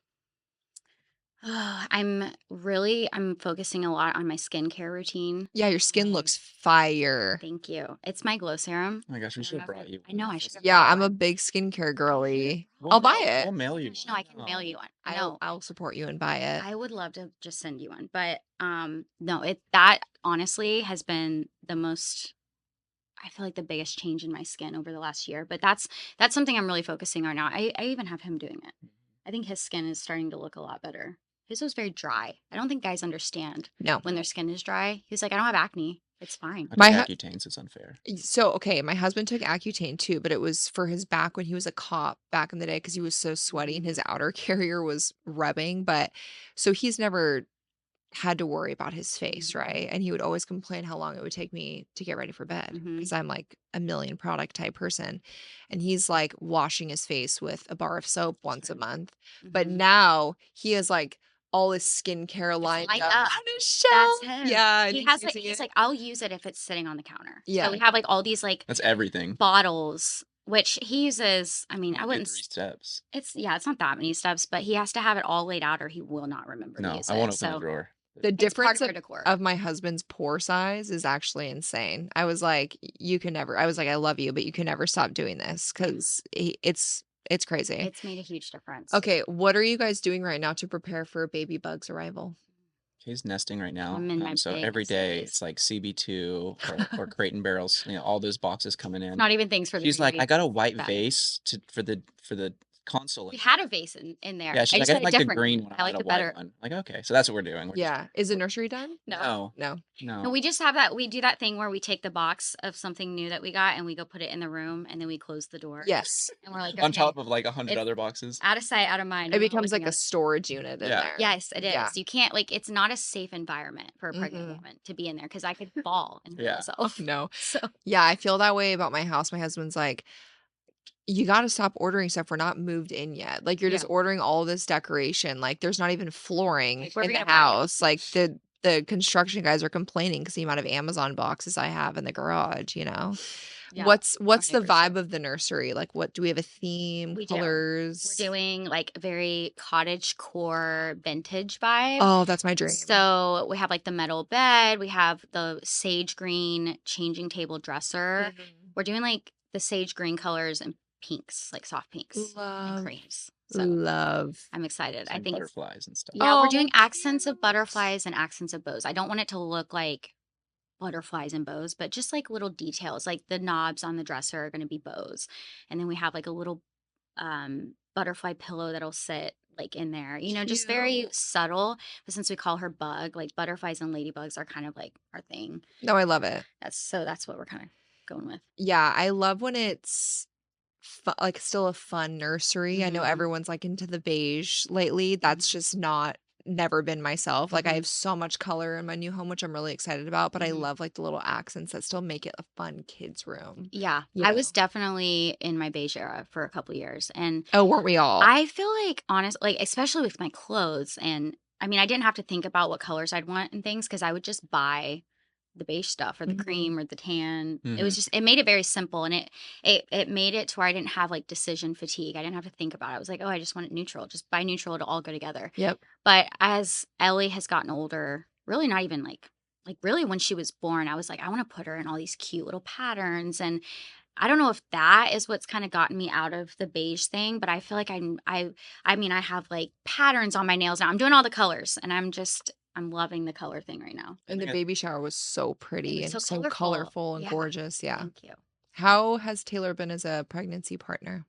C: I'm focusing a lot on my skincare routine.
A: Yeah, your skin
C: I
A: looks fire.
C: Thank you. It's my glow serum.
B: Oh my gosh,
C: I
B: we
C: don't
B: should
C: know
B: have
C: if
B: brought you
C: I know
B: one.
C: I should have
A: Yeah,
C: brought you
A: I'm a
C: one.
A: big skincare girly.
B: We'll
A: I'll buy
B: mail
A: it.
B: we'll mail you
C: No,
B: one.
C: I can mail
B: Oh.
C: you one. No,
A: I'll support you and buy it.
C: I would love to just send you one, but no, it that honestly has been the most. I feel like the biggest change in my skin over the last year, but that's something I'm really focusing on now. I even have him doing it. I think his skin is starting to look a lot better. His was very dry. I don't think guys understand
A: No.
C: when their skin is dry. He was like, I don't have acne. It's fine.
B: I took
A: My hu
B: Accutane, so it's unfair.
A: So, okay, my husband took Accutane too, but it was for his back when he was a cop back in the day because he was so sweaty and
C: Mhm.
A: his outer carrier was rubbing, but so he's never had to worry about his face,
C: Mhm.
A: right? And he would always complain how long it would take me to get ready for bed
C: Mhm.
A: because I'm like a million product type person. And he's like washing his face with a bar of soap once a
B: Same.
A: month. But
C: Mhm.
A: now he has like all his skincare
C: It's
A: lined
C: lined
A: up
C: up.
A: on his
C: That's
A: shelf.
C: him.
A: Yeah, and
C: He
A: he's
C: has like
A: using
C: he's
A: it.
C: like, I'll use it if it's sitting on the counter. So
A: Yeah.
C: we have like all these like
B: That's everything.
C: bottles, which he uses. I mean, I
B: Do
C: wouldn't.
B: 3 steps.
C: It's not that many steps, but he has to have it all laid out, or he will not remember to
B: No,
C: use
B: I won't
C: it.
B: open the
C: So
B: drawer.
A: The
C: it's part
A: difference
C: of our decor.
A: of my husband's pore size is actually insane. I was like, "You can never." I was like, "I love you, but you can never stop doing this
C: Yeah,
A: because it's crazy."
C: it's made a huge difference.
A: Okay, what are you guys doing right now to prepare for baby bug's arrival?
B: He's nesting right now,
C: I'm in my
B: so
C: big
B: every
C: nest
B: day
C: phase.
B: it's like CB2 or Crate and Barrels, all those boxes coming in.
C: Not even things for the
B: She's like, "I
C: baby.
B: got a white
C: Bad.
B: vase for the console
C: We
B: in
C: had
B: there.
C: a vase in there.
B: Yeah,
C: I
B: she's like,
C: just
B: "I
C: had
B: didn't
C: a
B: like the
C: different
B: green
C: one.
B: one,
C: I
B: I wanted
C: liked
B: a
C: it
B: white
C: better.
B: one." Like, "Okay." So that's what we're doing. We're just
A: Yeah. Is the nursery done?
C: No.
B: No.
A: No.
C: No,
B: No.
C: we just have that we do that thing where we take the box of something new that we got and we go put it in the room and then we close the door.
A: Yes.
C: And we're like,
B: On
C: "Okay,
B: top of, like, 100
C: it's
B: other boxes.
C: out of sight, out of mind.
A: It
C: No more
A: becomes
C: looking
A: like a
C: at it."
A: storage unit in
B: Yeah.
A: there.
C: Yes, it
A: Yeah.
C: is. You can't like it's not a safe environment for a pregnant
A: Mhm.
C: woman to be in there because I could fall and hurt
B: Yeah.
C: myself.
A: No.
C: So
A: Yeah, I feel that way about my house. My husband's like, "You gotta stop ordering stuff. We're not moved in yet. Like, you're
C: yeah,
A: just ordering all this decoration. Like, there's not even flooring
C: like where are
A: in
C: we
A: the
C: gonna buy it?
A: house." Like, the construction guys are complaining because the amount of Amazon boxes I have in the garage, you know?
C: Yeah, our
A: What's the
C: neighbors do.
A: vibe of the nursery? Like, what do we have a theme,
C: We do. We're
A: colors?
C: doing like a very cottage core vintage vibe.
A: Oh, that's my dream.
C: So we have like the metal bed, we have the sage green changing table dresser.
A: Mhm.
C: We're doing like the sage green colors and pinks, like soft pinks and
A: Love,
C: creams. So
A: love.
C: I'm excited. I
B: Some
C: think it's
B: butterflies and stuff.
C: yeah, we're doing
A: Oh,
C: accents of
A: cute.
C: butterflies and accents of bows. I don't want it to look like butterflies and bows, but just like little details, like the knobs on the dresser are going to be bows. And then we have like a little butterfly pillow that'll sit like in there, just very
A: Cute.
C: subtle. But since we call her Bug, like butterflies and ladybugs are kind of like our thing.
A: No, I love it.
C: That's what we're kind of going with.
A: Yeah, I love when it's like still a fun nursery. I know
C: Hmm.
A: everyone's like into the beige lately. That's
C: Hmm.
A: just not never been myself. Like I
C: Hmm.
A: have so much color in my new home, which I'm really excited about, but I
C: Hmm.
A: love like the little accents that still make it a fun kids room,
C: Yeah,
A: you
C: I
A: know.
C: was definitely in my beige era for a couple years, and
A: Oh, weren't we all?
C: I feel like like especially with my clothes, and I mean, I didn't have to think about what colors I'd want and things because I would just buy the beige stuff or the
A: Mhm.
C: cream or the tan. It
B: Mhm.
C: was just it made it very simple, and it made it to where I didn't have like decision fatigue. I didn't have to think about it. I was like, oh, I just want it neutral. Just buy neutral. It'll all go together.
A: Yep.
C: But as Ellie has gotten older, really not even like really when she was born, I was like, I want to put her in all these cute little patterns. And I don't know if that is what's kind of gotten me out of the beige thing, but I feel like I mean, I have like patterns on my nails now. I'm doing all the colors and I'm loving the color thing right now.
A: And the
B: think I
A: baby shower was so
C: It
A: pretty
C: was so
A: and so
C: colorful.
A: colorful and
C: Yeah.
A: gorgeous. Yeah.
C: Thank you.
A: How has Taylor been as a pregnancy partner?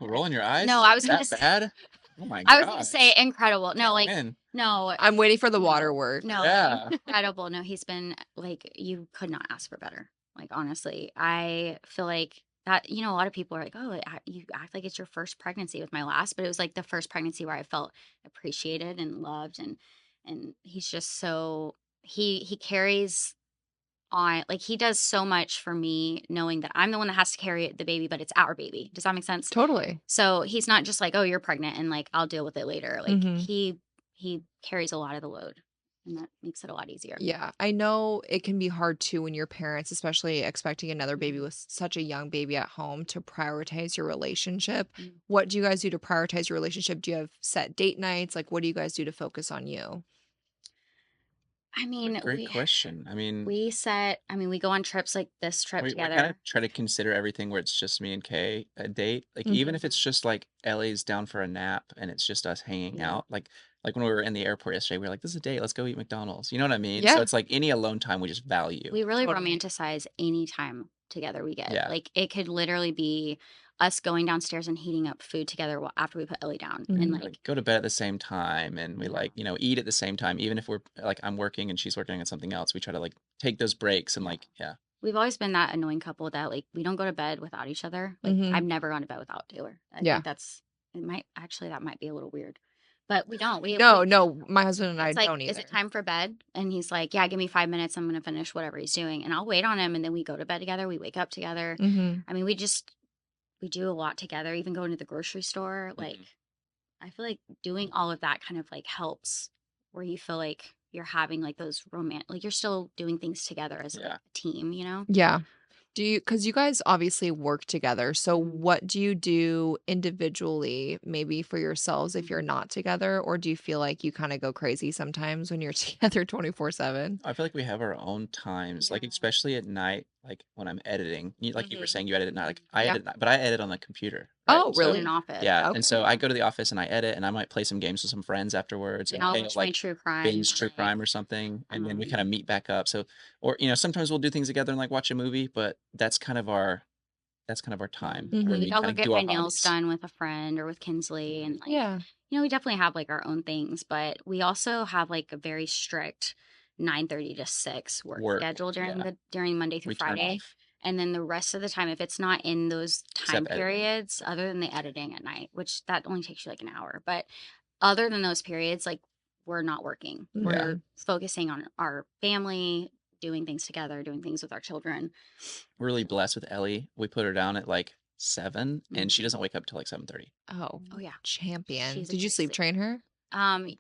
B: Rolling your eyes?
C: No, I was gonna
B: That
C: say
B: bad? Oh my
C: I was gonna say
B: gosh.
C: incredible. No, like
B: Win.
C: no,
A: I'm waiting for the water
C: no,
A: word.
C: no,
B: Yeah.
C: incredible. No, he's been like you could not ask for better. Like honestly, I feel like that. A lot of people are like, "Oh, you act like it's your first pregnancy with my last," but it was like the first pregnancy where I felt appreciated and loved, and he's just so he carries on like he does so much for me, knowing that I'm the one that has to carry the baby, but it's our baby. Does that make sense?
A: Totally.
C: So he's not just like, "Oh, you're pregnant," and like I'll deal with it later. Like
A: Hmm.
C: he carries a lot of the load, and that makes it a lot easier.
A: Yeah, I know it can be hard too when your parents, especially expecting another baby
C: Mhm.
A: with such a young baby at home, to prioritize your relationship.
C: Mm.
A: What do you guys do to prioritize your relationship? Do you have set date nights? Like, what do you guys do to focus on you?
C: I
B: That's a
C: mean,
B: great question. I mean,
C: we go on trips like this trip
B: we kind of
C: together.
B: try to consider everything where it's just me and Kay a date. Like even
A: Hmm.
B: if it's just like Ellie's down for a nap and it's just us hanging
C: Yeah.
B: out. Like when we were in the airport yesterday, we were like, "This is a date. Let's go eat McDonald's." You know what I mean? So
A: Yeah,
B: it's like any alone time we just value.
C: We really
A: totally.
C: romanticize any time together we get.
B: Yeah.
C: Like it could literally be us going downstairs and heating up food together after we put Ellie down. And
A: Hmm.
B: We,
C: like,
B: like go to bed at the same time and we
C: yeah.
B: like, eat at the same time. Even if we're like I'm working and she's working on something else, we try to like take those breaks and
C: Yeah.
B: like, yeah.
C: We've always been that annoying couple that like we don't go to bed without each other. Like
A: Hmm.
C: I've never gone to bed without Taylor. I
A: Yeah.
C: think that might be a little weird. But we don't.
A: No, no, my husband and I
C: It's like,
A: don't
C: is it
A: either.
C: time for bed? And he's like, yeah, give me 5 minutes. I'm gonna finish whatever he's doing. And I'll wait on him and then we go to bed together. We wake up together.
A: Hmm.
C: I mean, we do a lot together, even going to the grocery store. Like
B: Mhm.
C: I feel like doing all of that kind of like helps where you feel like you're having like those romantic like you're still doing things together as like
B: Yeah.
C: a team, you know?
A: Yeah. Because you guys obviously work together. So,
C: Mhm.
A: what do you do individually, maybe for yourselves if you're
C: Mhm.
A: not together? Or do you feel like you kind of go crazy sometimes when you're together 24/7?
B: I feel like we have our own times, like
C: Yeah.
B: especially at night, like when I'm editing. Like you were
A: Hmm.
B: saying, you edit at night. Like
C: Mhm.
B: I
A: Yeah.
B: edit, at night, but I edit on the computer, right?
A: Oh,
B: And
C: In
B: so
C: an
A: really?
C: office.
B: yeah, and
A: Okay.
B: so I
C: Yeah.
B: go to the office and I edit, and I might play some games with some friends afterwards,
C: And
B: and
C: I'll
B: Kay will
C: watch my
B: like
C: true crime.
B: binge true
C: Like
B: crime or something, and then we kind of
C: um
B: meet back up. So, or sometimes we'll do things together and like watch a movie, but that's kind of our that's kind of our time where
A: Mhm.
B: we
C: Like, I'll
B: kind
C: go
B: of
C: get
B: do
C: my
B: our
C: nails
B: hobbies.
C: done with a friend or with Kinsley, and, like,
A: Yeah.
C: we definitely have, like, our own things, but we also have, like, a very strict 9:30 to 6 work
B: Work,
C: schedule
B: yeah.
C: during Monday through
B: We turn
C: Friday,
B: off
C: and then the rest of the time, if it's not in those time
B: except editing.
C: periods, other than the editing at night, which that only takes you, like, an hour, but other than those periods, like, we're not working.
B: Yeah.
C: We're focusing on our family, doing things together, doing things with our children.
B: We're really blessed with Ellie. We put her down at like 7 and she
C: Mhm.
B: doesn't wake up till like 7:30.
A: Oh,
C: Oh, yeah.
A: champion.
C: She's a
A: Did you
C: great
A: sleep
C: sleeper.
A: train her?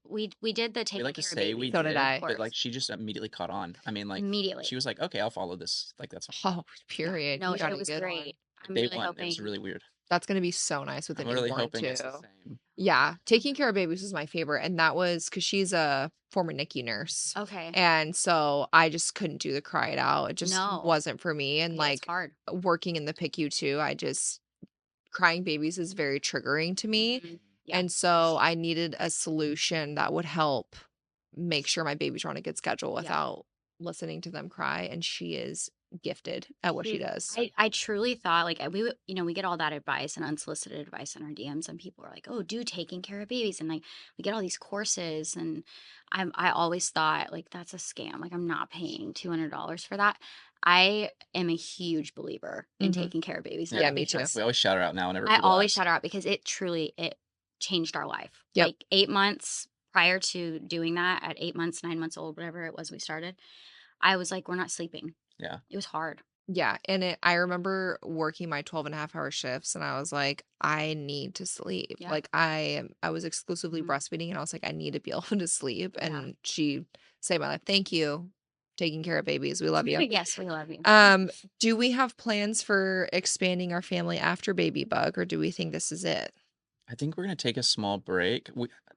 C: We did the
B: We
C: taking
B: like to
C: care of
B: say we
C: babies
A: So did
B: did,
A: I.
B: but like
C: course.
B: she just immediately caught on. I mean, like
C: Immediately.
B: she was like, "Okay, I'll follow this." Like that's fine.
A: Oh,
C: Yeah.
A: period.
C: No,
A: You got
C: it
A: a
C: was
A: good one.
C: great. I'm
B: Day
C: really
B: 1, it was
C: hoping.
B: really weird.
A: That's gonna be so nice with a
B: I'm really
A: newborn
B: hoping
A: too.
B: it's the same.
A: Yeah, taking care of babies was my favorite, and that was because she's a former NICU nurse,
C: Okay.
A: and so I just couldn't do the cry it out. It just
C: No.
A: wasn't for me, and,
C: Yeah, it's
A: like,
C: hard.
A: working in the PICU too, I just crying babies is very triggering to me,
C: Yeah.
A: and so I needed a solution that would help make sure my babies were on a good schedule
C: Yeah.
A: without listening to them cry, and she is gifted at what she does.
C: I truly thought, like, we would, we get all that advice and unsolicited advice in our DMs, and people are like, "Oh, do taking care of babies," and, like, we get all these courses, and I always thought, like, that's a scam. Like, I'm not paying $200 for that. I am a huge believer in
A: Mhm.
C: taking care of babies
A: Yeah,
C: now
A: me too.
C: because
B: We always shout her out now whenever
C: I
B: people
C: always
B: ask.
C: shout her out because it changed our life.
A: Yep.
C: Like 8 months prior to doing that, at 8 months, 9 months old, whatever it was we started, I was like, we're not sleeping.
B: Yeah.
C: It was hard.
A: Yeah, and I remember working my 12.5-hour shifts, and I was like, "I need to sleep."
C: Yeah.
A: Like, I was exclusively
C: Mhm.
A: breastfeeding, and I was like, "I need to be able to sleep,"
C: Yeah.
A: and she saved my life. Thank you, taking care of babies. We love you.
C: Yes, we love you.
A: Do we have plans for expanding our family after baby bug, or do we think this is it?
B: I think we're gonna take a small break.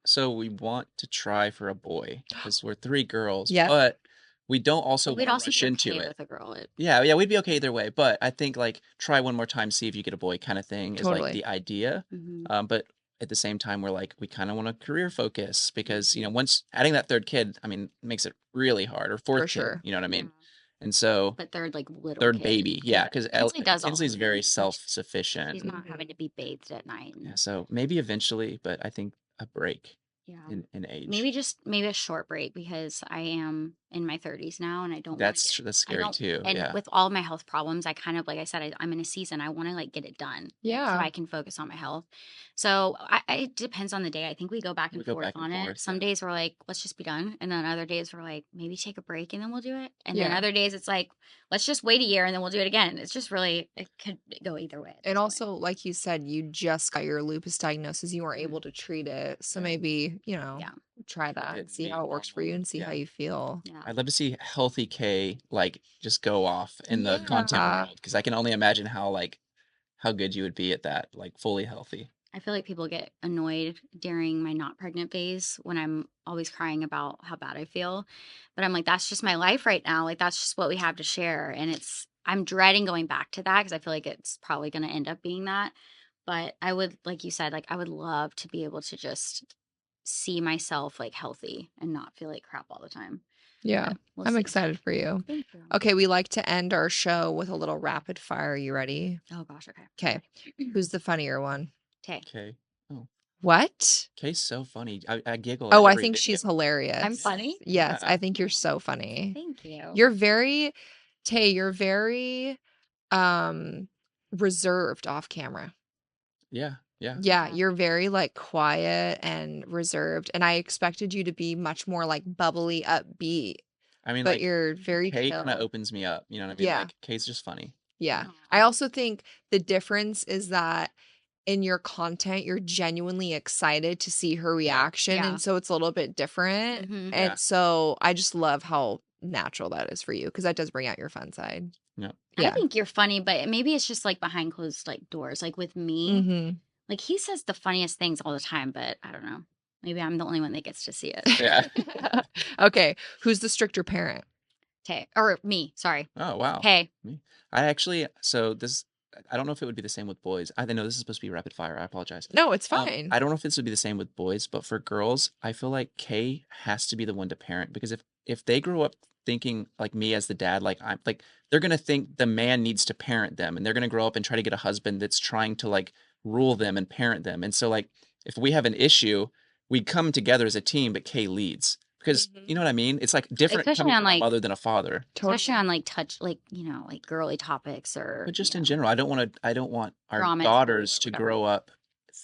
B: So we want to try for a boy because we're 3 girls,
A: Yep.
B: but we don't also
C: We'd
B: wanna
C: also
B: rush
C: be
B: into
C: okay
B: it.
C: with a girl.
B: Yeah, yeah, we'd be okay either way, but I think, like, try one more time, see if you get a boy kinda thing is, like,
A: Totally.
B: the idea,
C: Mhm.
B: but at the same time, we're like, we kinda wanna career focus because,
C: Mhm.
B: once adding that 3rd kid, I mean, makes it really hard or
A: For
B: 4th kid,
A: sure.
B: you know what I
C: Yeah.
B: mean? And so
C: But third, like, little
B: 3rd
C: kid.
B: baby, yeah,
C: Yeah.
B: 'cause
C: Kinsley does all her
B: Kinsley's very
C: things, and
B: self-sufficient
C: she's not
A: Mhm.
C: having to be bathed at night.
B: yeah,
C: And
B: so maybe eventually, but I think a break
C: yeah.
B: in age.
C: Maybe a short break because I am in my 30s now, and I don't want to
B: That's
C: I
B: scary
C: don't
B: too,
C: and
B: yeah.
C: with all my health problems, I kind of, like I said, I'm in a season. I want to, like, get it done so
A: Yeah.
C: I can focus on my health. So it depends on the day. I think we go back
B: We
C: and
B: go
C: forth
B: back and
C: on it.
B: forth,
C: Some
B: yeah.
C: days we're like, let's just be done, and then other days we're like, maybe take a break and then we'll do it. And then
A: Yeah.
C: other days it's like, let's just wait a year and then we'll do it again. It's just really, it could go either way at
A: And
C: this point.
A: also, like you said, you just got your lupus diagnosis, you weren't
C: Mhm.
A: able to treat it, so
B: Right.
A: maybe,
C: Yeah.
A: try
B: Try
A: that
B: it
A: and
B: and
A: see
B: be
A: how it works for you
B: normal,
A: and see how
B: yeah.
A: you feel.
C: Yeah.
B: I'd love to see healthy Kay, like, just go off in the content
A: Yeah.
B: world because I can only imagine how, like, how good you would be at that, like, fully healthy.
C: I feel like people get annoyed during my not pregnant phase when I'm always crying about how bad I feel. But I'm like, that's just my life right now. Like, that's just what we have to share. And I'm dreading going back to that because I feel like it's probably going to end up being that. But I would, like you said, like, I would love to be able to just see myself, like, healthy and not feel like crap all the time.
A: Yeah.
C: But we'll
A: I'm
C: see.
A: excited for you.
C: Thank you.
A: Okay, we like to end our show with a little rapid fire. You ready?
C: Oh, gosh. Okay.
A: Okay. Who's the funnier one?
C: Tay.
B: Kay. Oh,
A: What?
B: Kay's so funny. I giggle at
A: Oh, I
B: every
A: think
B: video.
A: she's hilarious.
C: I'm funny?
A: Yes, I
B: Yeah.
A: think you're so funny.
C: Thank you.
A: You're very you're very um reserved off camera.
B: Yeah, yeah.
A: Yeah,
C: Yeah.
A: you're very, like, quiet and reserved, and I expected you to be much more, like, bubbly, upbeat,
B: I mean,
A: but
B: like,
A: you're very
B: Kay kinda
A: chill.
B: opens me up, you know what I mean?
A: Yeah,
B: Like, Kay's just funny.
A: yeah. I
C: Aw.
A: also think the difference is that in your content, you're genuinely excited to see her
B: Yeah.
A: reaction,
C: Yeah.
A: and so it's a little bit different,
C: Mhm.
B: Yeah.
A: and so I just love how natural that is for you because that does bring out your fun side.
B: Yeah.
C: I
A: Yeah.
C: think you're funny, but maybe it's just, like, behind closed, like, doors. Like, with me,
A: Mhm.
C: like, he says the funniest things all the time, but I don't know. Maybe I'm the only one that gets to see it.
B: Yeah.
A: Okay, who's the stricter parent?
C: Tay, or me, sorry.
B: Oh, wow.
C: Hey.
B: Me I actually so this I don't know if it would be the same with boys. I know this is supposed to be rapid fire, I apologize.
A: No, it's fine.
B: I don't know if this would be the same with boys, but for girls, I feel like Kay has to be the one to parent because if they grow up thinking like me as the dad, like I'm like they're gonna think the man needs to parent them, and they're gonna grow up and try to get a husband that's trying to like rule them and parent them. And so like if we have an issue, we come together as a team, but Kay leads because you know what I mean. It's like different
C: Especially
B: coming
C: on
B: from a
C: like
B: mother than a father.
C: especially
A: Totally.
C: on like touch like, like girly topics or,
B: But just in general, I don't want our
C: drama at school
B: daughters
C: or
B: to
C: whatever.
B: grow up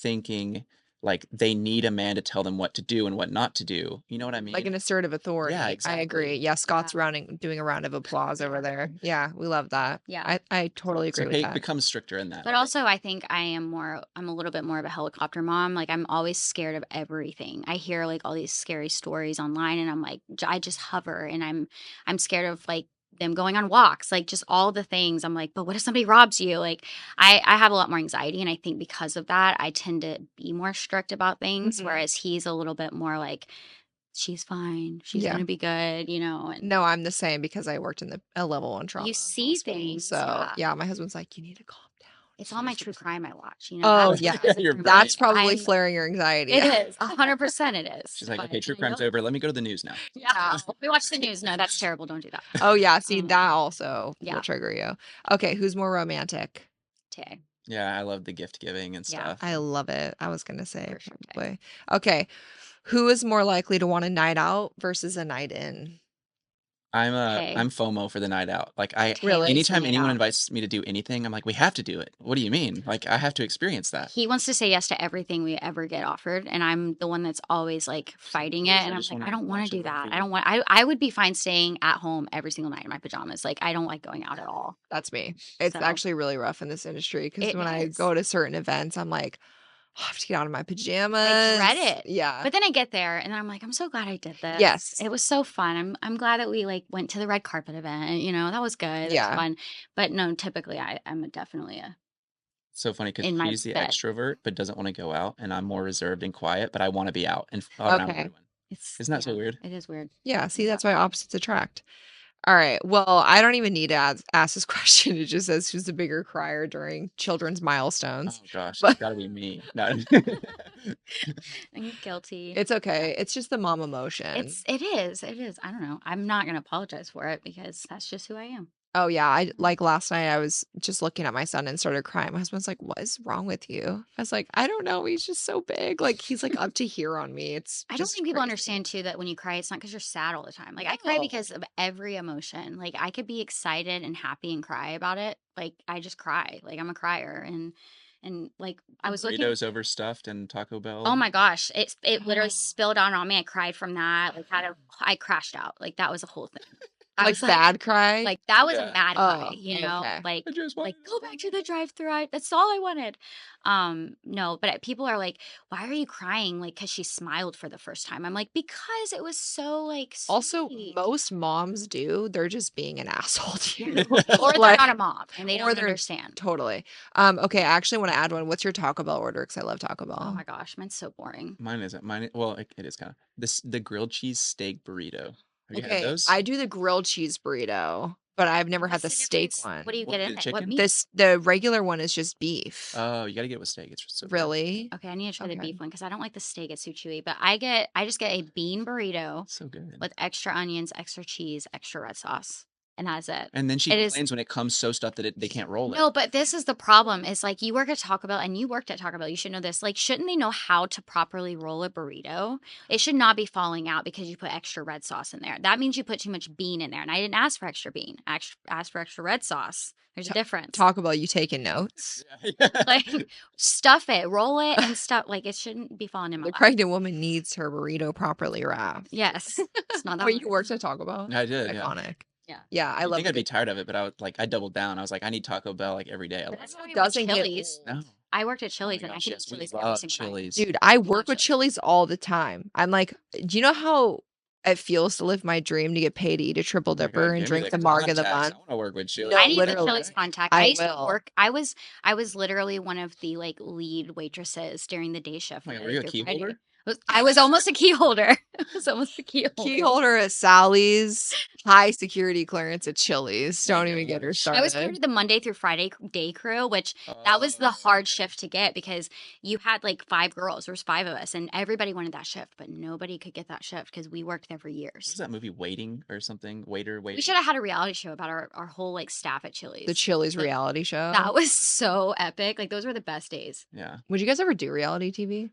B: thinking like they need a man to tell them what to do and what not to do. You know what I
A: Like
B: mean?
A: an assertive
B: Yeah,
A: authority. I agree.
B: exactly.
A: Yeah,
C: Yeah.
A: Scott's doing a round of applause over
C: Yeah.
A: there. Yeah, we love that.
C: Yeah.
A: I totally
B: So
A: agree with
B: Kate
A: that.
B: becomes stricter in that,
C: But
B: I think.
C: also, I think I'm a little bit more of a helicopter mom. Like, I'm always scared of everything. I hear like all these scary stories online, and I'm like, I just hover, and I'm scared of like them going on walks, like just all the things. I'm like, but what if somebody robs you? Like, I have a lot more anxiety, and I think because of that, I tend to be more strict about things,
A: Mhm.
C: whereas he's a little bit more like, she's fine, she's
A: Yeah.
C: gonna be good, and
A: No, I'm the same because I worked in a level 1 trauma
C: you see
A: hospital.
C: things,
A: So,
C: yeah.
A: yeah, my husband's like, "You need to calm down."
C: It's all my true crime I watch,
A: Oh,
C: that's
A: yeah.
C: what does it
B: Your
C: for me.
A: That's
B: brain.
A: probably
C: I'm
A: flaring your anxiety.
C: It
A: Yeah.
C: is, 100% it is,
B: She's like,
C: but
B: okay, true
C: I know
B: crime's over. Let me go to the news now.
C: yeah, we watch the news. No, that's terrible, don't do that.
A: Oh, yeah, see,
C: Um,
A: that also will
C: yeah,
A: trigger you. Okay, who's more romantic?
C: Tay,
B: Yeah, I love the gift giving and
C: yeah,
B: stuff.
A: I love it. I was gonna say
C: for sure Tay.
A: probably. Okay, who is more likely to want a night out versus a night in?
C: Tay,
B: I'm FOMO for the night out. Like I
C: Tay
A: Really?
C: likes the
B: anytime
C: night
B: anyone
C: out.
B: invites me to do anything, I'm like, we have to do it. What do you mean? Like I have to experience that.
C: He wants to say yes to everything we ever get offered, and I'm the one that's always like
B: Just like,
C: fighting it,
B: please,
C: and
B: I
C: I'm
B: just
C: like,
B: want
C: I
B: to
C: don't want to
B: watch a
C: do that. I
B: movie.
C: don't want. I would be fine staying at home every single night in my pajamas. Like I don't like going out at all.
A: That's me. It's
C: So
A: actually really rough in this industry because
C: it
A: when I
C: is.
A: go to certain events, I'm like, "Oh, I have to get out of my
C: I dread
A: pajamas."
C: it.
A: Yeah.
C: But then I get there and I'm like, I'm so glad I did this.
A: Yes.
C: It was so fun. I'm glad that we like went to the red carpet event. That was good. It was
A: Yeah.
C: fun. But no, typically I'm definitely
B: So funny because
C: in my
B: she's the
C: bed.
B: extrovert but doesn't want to go out, and I'm more reserved and quiet, but I want to be out and around
A: Okay.
B: everyone. Isn't that so weird?
C: It is weird.
A: Yeah, see,
C: Yeah.
A: that's why opposites attract. All right. Well, I don't even need to ask this question. It just says who's the bigger crier during children's milestones.
B: Oh gosh, it's
A: But
B: got to be me. No.
C: I'm guilty.
A: it's
C: Yeah.
A: okay. It's just the mom emotion.
C: It is. It is. I don't know. I'm not gonna apologize for it because that's just who I am.
A: Oh yeah, I
C: Mhm.
A: like last night I was just looking at my son and started crying. My husband's like, "What is wrong with you?" I was like, "I don't know. He's just so big. Like he's like up to here on me. It's
C: I don't
A: just
C: think people
A: crazy."
C: understand too that when you cry, it's not because you're sad all the time. Like I cry
A: No.
C: because of every emotion. Like I could be excited and happy and cry about it. Like I just cry. Like I'm a crier and like I was looking.
B: Burritos overstuffed and Taco
C: Oh
B: Bell.
C: my gosh, it literally spilled out on me. I cried from that. Like I crashed out. Like that was a whole thing. I
A: Like
C: was like,
A: bad cry?
C: like that was a
B: Yeah.
C: mad cry,
A: Oh, okay.
C: like
B: I just
C: like
B: want
C: go back to the drive-through. That's all I wanted. No, but people are like, why are you crying? Like, because she smiled for the first time. I'm like, because it was so like
A: Also,
C: sweet.
A: most moms do. They're just being an asshole to you.
C: Or they're
A: Like
C: not a mom and they
A: or
C: don't
A: they're
C: understand.
A: totally. Okay, I actually want to add one. What's your Taco Bell order? Because I love Taco
C: Oh
A: Bell.
C: my gosh, mine's so boring.
B: Mine isn't. Well, it is kind of the grilled cheese steak burrito. Have you had
A: Okay,
B: those?
A: I do the grilled cheese burrito, but I've never had
C: What's
A: the
C: the
A: steak
C: difference? What do
A: one.
C: you
B: What
C: get
B: do you
C: in
B: do,
C: it? What
B: chicken?
C: meat?
A: The regular one is just beef.
B: Oh, you gotta get it with steak. It's just so good.
A: Really?
C: Okay, I need to try the
A: Okay.
C: beef one because I don't like the steak. It's too chewy. But I just get a bean burrito
B: So good.
C: with extra onions, extra cheese, extra red sauce, and that's it.
B: And then she
C: It is
B: complains when it comes so stuffed that they can't roll it.
C: no, but this is the problem. Is like you work at Taco Bell and you worked at Taco Bell. You should know this. Like, shouldn't they know how to properly roll a burrito? It should not be falling out because you put extra red sauce in there. That means you put too much bean in there. And I didn't ask for extra bean. I asked for extra red sauce. There's a difference.
A: Taco Bell, you taking notes?
B: Yeah.
C: Like, stuff it, roll it, and stuff. Like, it shouldn't be falling in my
A: The
C: lap.
A: pregnant woman needs her burrito properly wrapped.
C: Yes, it's not that.
A: Wait, you
C: hard.
A: worked at Taco Bell?
B: I did, yeah.
A: Iconic.
C: Yeah.
A: Yeah, I
B: You'd
A: love
B: think
A: the
B: I'd be
A: good.
B: tired of it, but I doubled down. I was like, I need Taco Bell like every day. I love
C: That's
B: it.
C: how I work
A: Doesn't get
C: Chili's.
B: No.
C: I worked at
B: Oh
C: Chili's
B: my
C: and I
B: gosh,
C: could eat
B: yes, we
C: Chili's every
B: love
C: single time.
B: Chili's.
A: Dude, I
C: love
A: work with Chili's all the time. I'm like, do you know how it feels to live my dream to get paid to eat a triple
B: Oh my
A: dipper
B: God,
A: and
B: give me
A: drink the marg of the
B: contacts.
A: month?
B: I want to work with Chili's.
A: No,
C: I need the
A: literally.
C: Chili's contact.
A: I
C: I used to
A: will.
C: work. I was literally one of the like lead waitresses during the day shift.
B: Oh my
C: for
B: God, were you a
C: Good
B: key
C: Friday.
B: holder?
C: I was almost a key holder. I was almost a key holder.
A: Key holder at Sally's, high security clearance at Chili's. Don't even get her
C: I was part
A: started.
C: of the Monday through Friday day crew, which that was the hard shift to get because you had like 5 girls. There was 5 of us, and everybody wanted that shift, but nobody could get that shift because we worked there for
B: What was
C: years.
B: that movie, Waiting or something? Waiter,
C: We
B: waiting.
C: should have had a reality show about our whole like staff at
A: The
C: Chili's.
A: Chili's
C: Like,
A: reality show.
C: that was so epic. Like those were the best days.
B: Yeah.
A: Would you guys ever do reality TV?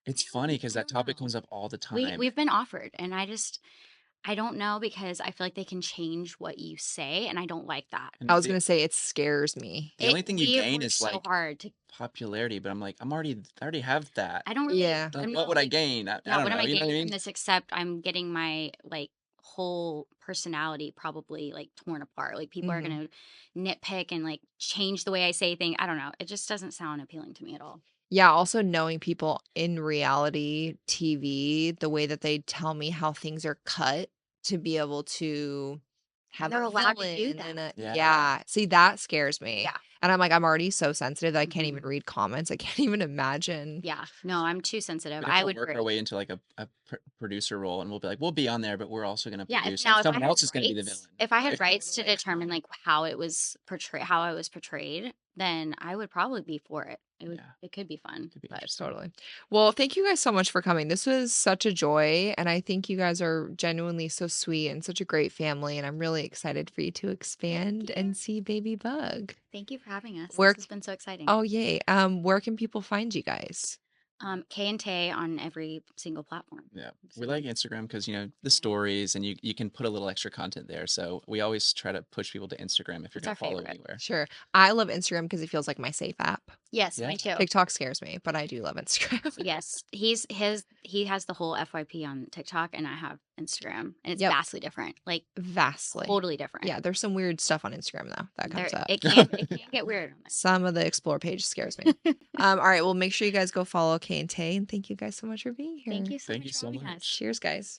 B: It's funny because
C: I
B: that
C: don't
B: topic
C: know.
B: comes up all the time.
C: We've been offered, and I don't know because I feel like they can change what you say, and I don't like that.
B: And
A: I was
B: the,
A: gonna say it scares me.
B: the only thing you
C: We
B: gain
C: worked
B: is
C: so
B: like
C: hard to.
B: popularity, but I'm like, I already have that.
C: I don't really.
A: Yeah.
B: Like,
C: I'm
B: what
C: not
B: would I
C: like,
B: gain? I
C: yeah,
B: don't
C: what am
B: know.
C: I
B: You know what I
C: getting from
B: mean?
C: this except I'm getting my like whole personality probably like torn apart. Like people are
A: Mhm.
C: gonna nitpick and like change the way I say things. I don't know. It just doesn't sound appealing to me at all.
A: Yeah, also knowing people in reality TV, the way that they tell me how things are cut to be able to have
C: They're
A: a
C: allowed to do
A: villain
C: that.
A: and a
B: Yeah.
A: yeah. See, that scares me.
C: Yeah.
A: And I'm like, I'm already so sensitive that I can't
C: Mhm.
A: even read comments. I can't even imagine.
C: Yeah. No, I'm too sensitive.
B: We
C: I
B: have to
C: would
B: work our
C: break.
B: way into like a producer role, and we'll be like, we'll be on there, but we're also going to
C: Yeah,
B: produce.
C: now
B: And
C: if I
B: someone
C: had
B: else is going to be the
C: rights,
B: villain.
C: if I had
B: Like,
C: rights to determine like how I was portrayed, then I would probably be for it.
B: Yeah.
C: It could be fun.
B: Could be
C: But
B: interesting.
A: Totally. Well, thank you guys so much for coming. This was such a joy. And I think you guys are genuinely so sweet and such a great family. And I'm really excited for you to expand
C: you.
A: and see Baby Bug.
C: Thank you for having us.
A: Where
C: This has been so exciting.
A: Oh, yay. Where can people find you guys?
C: Kay and Tay on every single platform.
B: Yeah, we like Instagram because the stories, and you can put a little extra content there. So we always try to push people to Instagram if you're
C: It's
B: going
C: our
B: to follow
C: favorite.
B: anywhere.
A: Sure. I love Instagram because it feels like my safe app.
C: Yes,
B: Yeah.
C: me too.
A: TikTok scares me, but I do love Instagram.
C: Yes, he has the whole FYP on TikTok, and I have Instagram, and it's
A: Yep.
C: vastly different, like
A: Vastly.
C: totally different.
A: Yeah, there's some weird stuff on Instagram though that
C: There,
A: comes up.
C: it can get weird on there.
A: Some of the explore page scares me. All right, well, make sure you guys go follow Kay and Tay, and thank you guys so much for being here.
C: Thank you so
B: Thank
C: much
B: you
C: for
B: so
C: having
B: much.
C: us.
A: Cheers, guys.